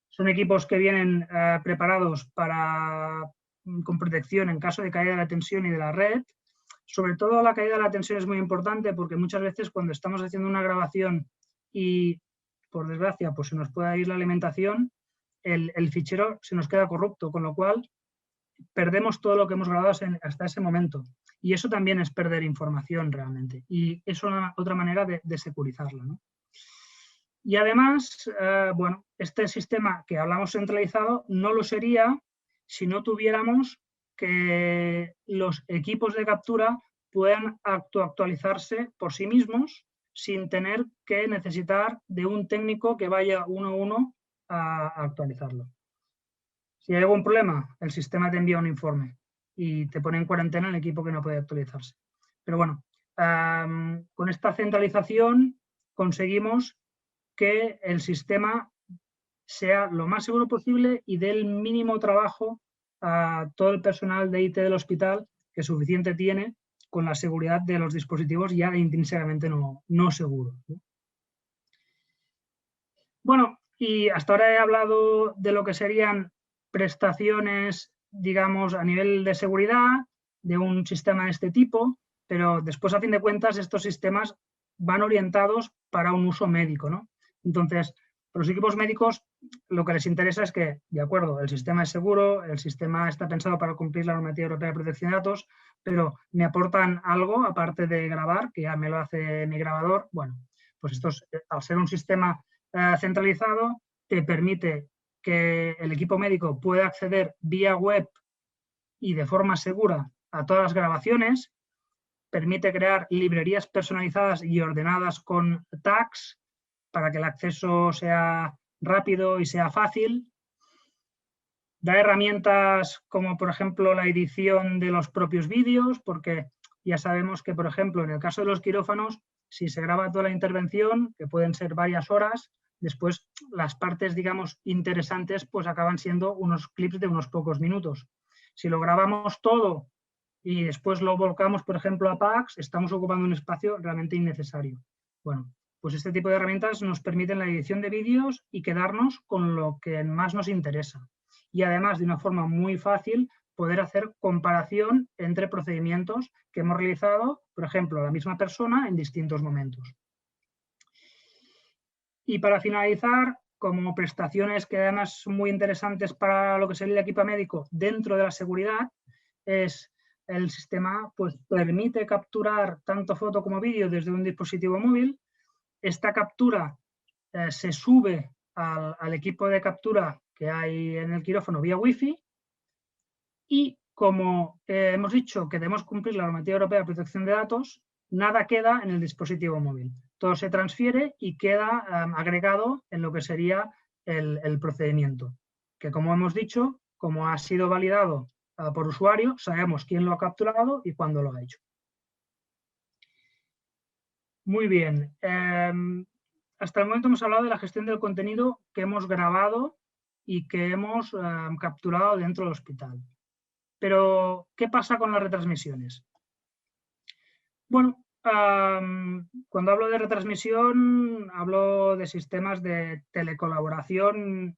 Son equipos que vienen preparados con protección en caso de caída de la tensión y de la red. Sobre todo la caída de la tensión es muy importante, porque muchas veces cuando estamos haciendo una grabación y, por desgracia, pues se nos puede ir la alimentación, el fichero se nos queda corrupto, con lo cual perdemos todo lo que hemos grabado hasta ese momento. Y eso también es perder información realmente. Y es otra manera de securizarla, ¿no? Y además, bueno, este sistema que hablamos centralizado no lo sería si no tuviéramos que los equipos de captura puedan actualizarse por sí mismos sin tener que necesitar de un técnico que vaya uno a uno a actualizarlo. Si hay algún problema, el sistema te envía un informe y te pone en cuarentena el equipo que no puede actualizarse. Pero bueno, con esta centralización conseguimos que el sistema sea lo más seguro posible y dé el mínimo trabajo a todo el personal de IT del hospital, que suficiente tiene con la seguridad de los dispositivos ya intrínsecamente no seguros, ¿no? Bueno, y hasta ahora he hablado de lo que serían prestaciones, digamos, a nivel de seguridad de un sistema de este tipo, pero después, a fin de cuentas, estos sistemas van orientados para un uso médico, ¿no? Entonces, a los equipos médicos lo que les interesa es que, de acuerdo, el sistema es seguro, el sistema está pensado para cumplir la normativa europea de protección de datos, pero me aportan algo aparte de grabar, que ya me lo hace mi grabador. Bueno, pues esto, al ser un sistema centralizado, te permite que el equipo médico pueda acceder vía web y de forma segura a todas las grabaciones, permite crear librerías personalizadas y ordenadas con tags para que el acceso sea rápido y sea fácil. Da herramientas como, por ejemplo, la edición de los propios vídeos, porque ya sabemos que, por ejemplo, en el caso de los quirófanos, si se graba toda la intervención, que pueden ser varias horas, después las partes, digamos, interesantes, pues acaban siendo unos clips de unos pocos minutos. Si lo grabamos todo y después lo volcamos, por ejemplo, a PACS, estamos ocupando un espacio realmente innecesario. Bueno, pues este tipo de herramientas nos permiten la edición de vídeos y quedarnos con lo que más nos interesa. Y además, de una forma muy fácil, poder hacer comparación entre procedimientos que hemos realizado, por ejemplo, la misma persona en distintos momentos. Y para finalizar, como prestaciones que además son muy interesantes para lo que sería el equipo médico dentro de la seguridad, es el sistema pues permite capturar tanto foto como vídeo desde un dispositivo móvil. esta captura se sube al equipo de captura que hay en el quirófano vía Wi-Fi y como hemos dicho que debemos cumplir la normativa europea de protección de datos, nada queda en el dispositivo móvil. Todo se transfiere y queda agregado en lo que sería el procedimiento, que como hemos dicho, como ha sido validado por usuario, sabemos quién lo ha capturado y cuándo lo ha hecho. Muy bien. Hasta el momento hemos hablado de la gestión del contenido que hemos grabado y que hemos capturado dentro del hospital. Pero, ¿qué pasa con las retransmisiones? Bueno, cuando hablo de retransmisión, hablo de sistemas de telecolaboración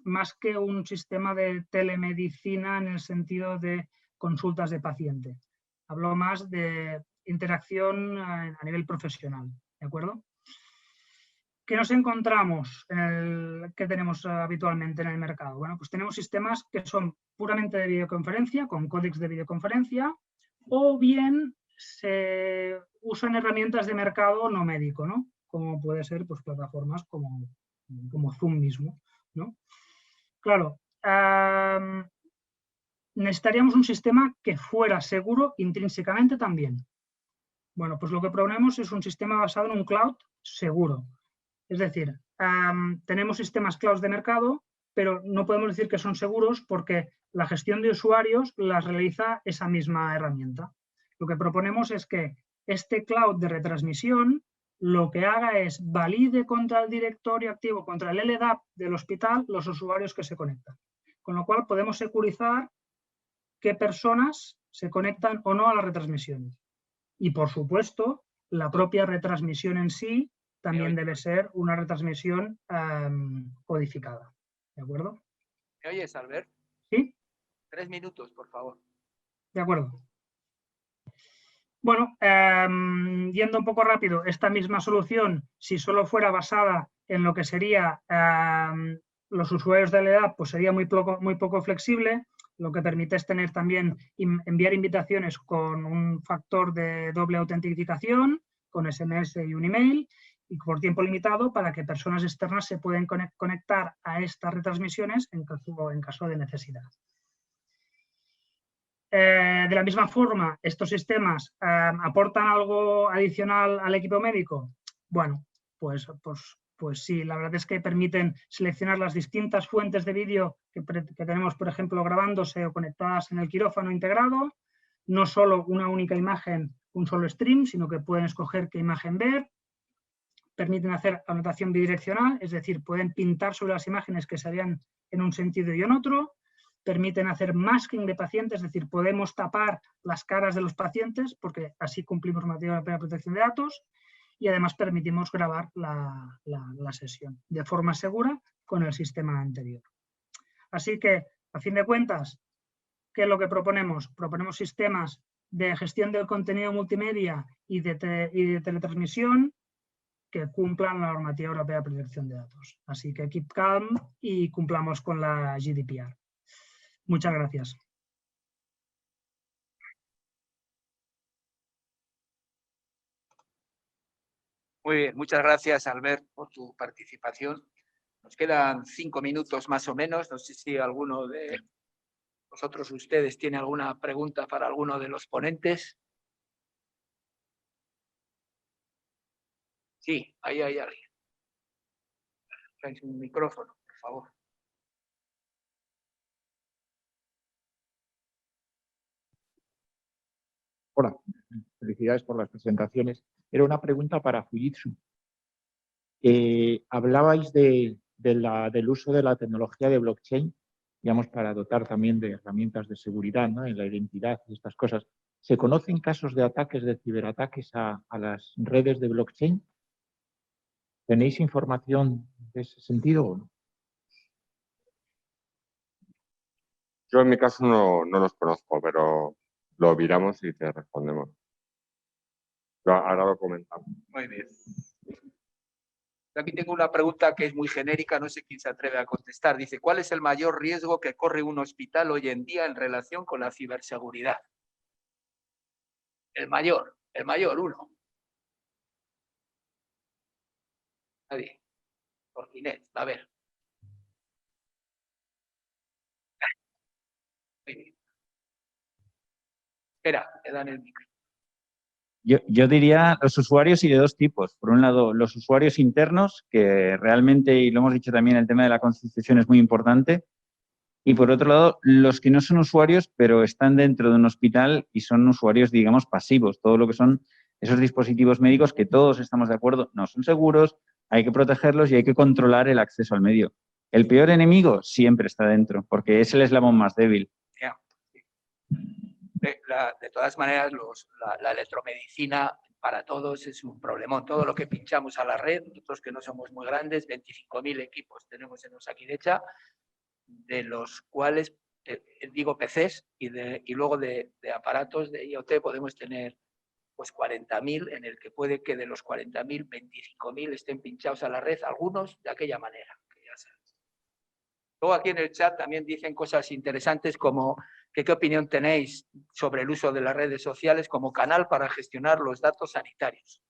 más que un sistema de telemedicina en el sentido de consultas de paciente. Hablo más de interacción a nivel profesional, ¿de acuerdo? ¿Qué nos encontramos que tenemos habitualmente en el mercado? Bueno, pues tenemos sistemas que son puramente de videoconferencia, con códecs de videoconferencia, o bien se usan herramientas de mercado no médico, ¿no? Como puede ser pues, plataformas como Zoom mismo, ¿no? Claro, necesitaríamos un sistema que fuera seguro intrínsecamente también. Bueno, pues lo que proponemos es un sistema basado en un cloud seguro. Es decir, tenemos sistemas cloud de mercado, pero no podemos decir que son seguros porque la gestión de usuarios las realiza esa misma herramienta. Lo que proponemos es que este cloud de retransmisión lo que haga es valide contra el directorio activo, contra el LDAP del hospital, los usuarios que se conectan. Con lo cual podemos securizar qué personas se conectan o no a las retransmisiones. Y, por supuesto, la propia retransmisión en sí también debe ser una retransmisión codificada. ¿De acuerdo? ¿Me oyes, Albert? Sí. 3 minutos, por favor. De acuerdo. Bueno, yendo un poco rápido, esta misma solución, si solo fuera basada en lo que sería los usuarios de la edad, pues sería muy poco flexible. Lo que permite es tener también enviar invitaciones con un factor de doble autentificación, con SMS y un email, y por tiempo limitado para que personas externas se puedan conectar a estas retransmisiones en caso de necesidad. De la misma forma, estos sistemas ¿aportan algo adicional al equipo médico? Bueno, pues sí, la verdad es que permiten seleccionar las distintas fuentes de vídeo que tenemos, por ejemplo, grabándose o conectadas en el quirófano integrado, no solo una única imagen, un solo stream, sino que pueden escoger qué imagen ver, permiten hacer anotación bidireccional, es decir, pueden pintar sobre las imágenes que se vean en un sentido y en otro, permiten hacer masking de pacientes, es decir, podemos tapar las caras de los pacientes porque así cumplimos normativa de protección de datos y además permitimos grabar la sesión de forma segura con el sistema anterior. Así que, a fin de cuentas, ¿qué es lo que proponemos? Proponemos sistemas de gestión del contenido multimedia y de teletransmisión que cumplan la normativa europea de protección de datos. Así que keep calm y cumplamos con la GDPR. Muchas gracias. Muy bien, muchas gracias, Albert, por tu participación. Nos quedan 5 minutos más o menos. No sé si alguno de vosotros, ustedes, tiene alguna pregunta para alguno de los ponentes. Sí, ahí hay alguien. Traes un micrófono, por favor. Hola, felicidades por las presentaciones. Era una pregunta para Fujitsu. Hablabais del uso de la tecnología de blockchain, digamos, para dotar también de herramientas de seguridad, ¿no?, en la identidad y estas cosas. ¿Se conocen casos de ataques, de ciberataques a las redes de blockchain? ¿Tenéis información de ese sentido o no? Yo en mi caso no los conozco, pero lo miramos y te respondemos. Ahora lo comentamos. Muy bien. Aquí tengo una pregunta que es muy genérica, no sé quién se atreve a contestar. Dice, ¿cuál es el mayor riesgo que corre un hospital hoy en día en relación con la ciberseguridad? El mayor, uno. Nadie. Fortinet, a ver. Muy bien. Espera, te dan el micro. Yo diría los usuarios y de dos tipos. Por un lado, los usuarios internos, que realmente, y lo hemos dicho también, el tema de la concienciación es muy importante. Y por otro lado, los que no son usuarios, pero están dentro de un hospital y son usuarios, digamos, pasivos. Todo lo que son esos dispositivos médicos que todos estamos de acuerdo, no son seguros, hay que protegerlos y hay que controlar el acceso al medio. El peor enemigo siempre está dentro, porque es el eslabón más débil. De todas maneras, la electromedicina para todos es un problemón. Todo lo que pinchamos a la red, nosotros que no somos muy grandes, 25.000 equipos tenemos en Osakidecha, de los cuales, digo PCs, y luego de aparatos de IoT podemos tener pues 40.000, en el que puede que de los 40.000, 25.000 estén pinchados a la red, algunos de aquella manera. Que ya sabes. Luego aquí en el chat también dicen cosas interesantes como que qué opinión tenéis sobre el uso de las redes sociales como canal para gestionar los datos sanitarios.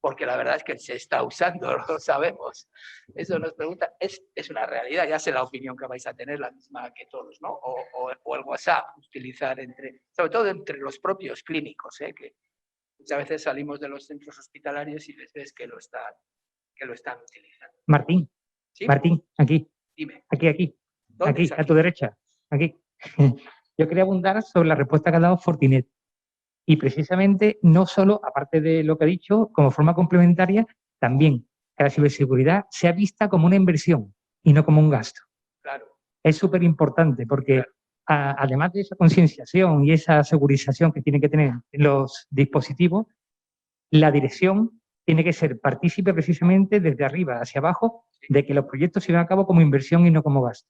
Porque la verdad es que se está usando, lo sabemos. Eso nos pregunta, es una realidad, ya sé la opinión que vais a tener, la misma que todos, ¿no? O el WhatsApp, utilizar sobre todo entre los propios clínicos, que muchas veces salimos de los centros hospitalarios y les ves que lo están utilizando. Martín, ¿Sí? Martín, aquí. Dime. Aquí, ¿Dónde es a tu derecha, aquí. Yo quería abundar sobre la respuesta que ha dado Fortinet. Y precisamente, no solo, aparte de lo que ha dicho, como forma complementaria, también que la ciberseguridad sea vista como una inversión y no como un gasto. Claro. Es súper importante porque además de esa concienciación y esa segurización que tienen que tener los dispositivos, la dirección tiene que ser partícipe precisamente desde arriba hacia abajo de que los proyectos se lleven a cabo como inversión y no como gasto.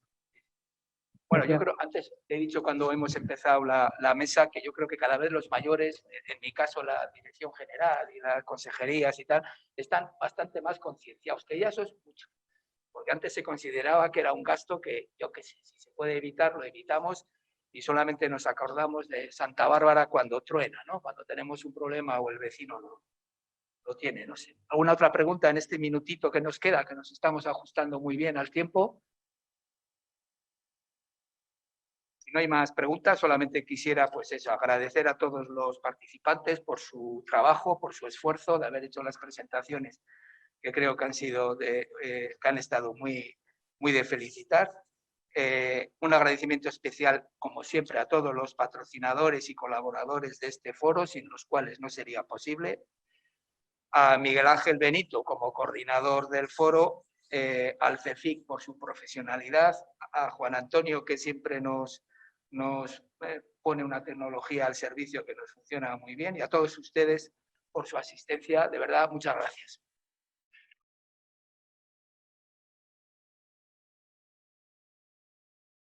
Bueno, yo creo, antes he dicho cuando hemos empezado la mesa, que yo creo que cada vez los mayores, en mi caso la dirección general y las consejerías y tal, están bastante más concienciados, que ya eso es mucho. Porque antes se consideraba que era un gasto que, yo qué sé, si se puede evitar, lo evitamos y solamente nos acordamos de Santa Bárbara cuando truena, ¿no? Cuando tenemos un problema o el vecino lo tiene, no sé. ¿Alguna otra pregunta en este minutito que nos queda, que nos estamos ajustando muy bien al tiempo? Si no hay más preguntas, solamente quisiera pues eso, agradecer a todos los participantes por su trabajo, por su esfuerzo de haber hecho las presentaciones, que creo que han sido que han estado muy de felicitar. Un agradecimiento especial, como siempre, a todos los patrocinadores y colaboradores de este foro, sin los cuales no sería posible. A Miguel Ángel Benito como coordinador del foro, al CEFIC por su profesionalidad, a Juan Antonio, que siempre nos pone una tecnología al servicio que nos funciona muy bien, y a todos ustedes por su asistencia. De verdad, muchas gracias.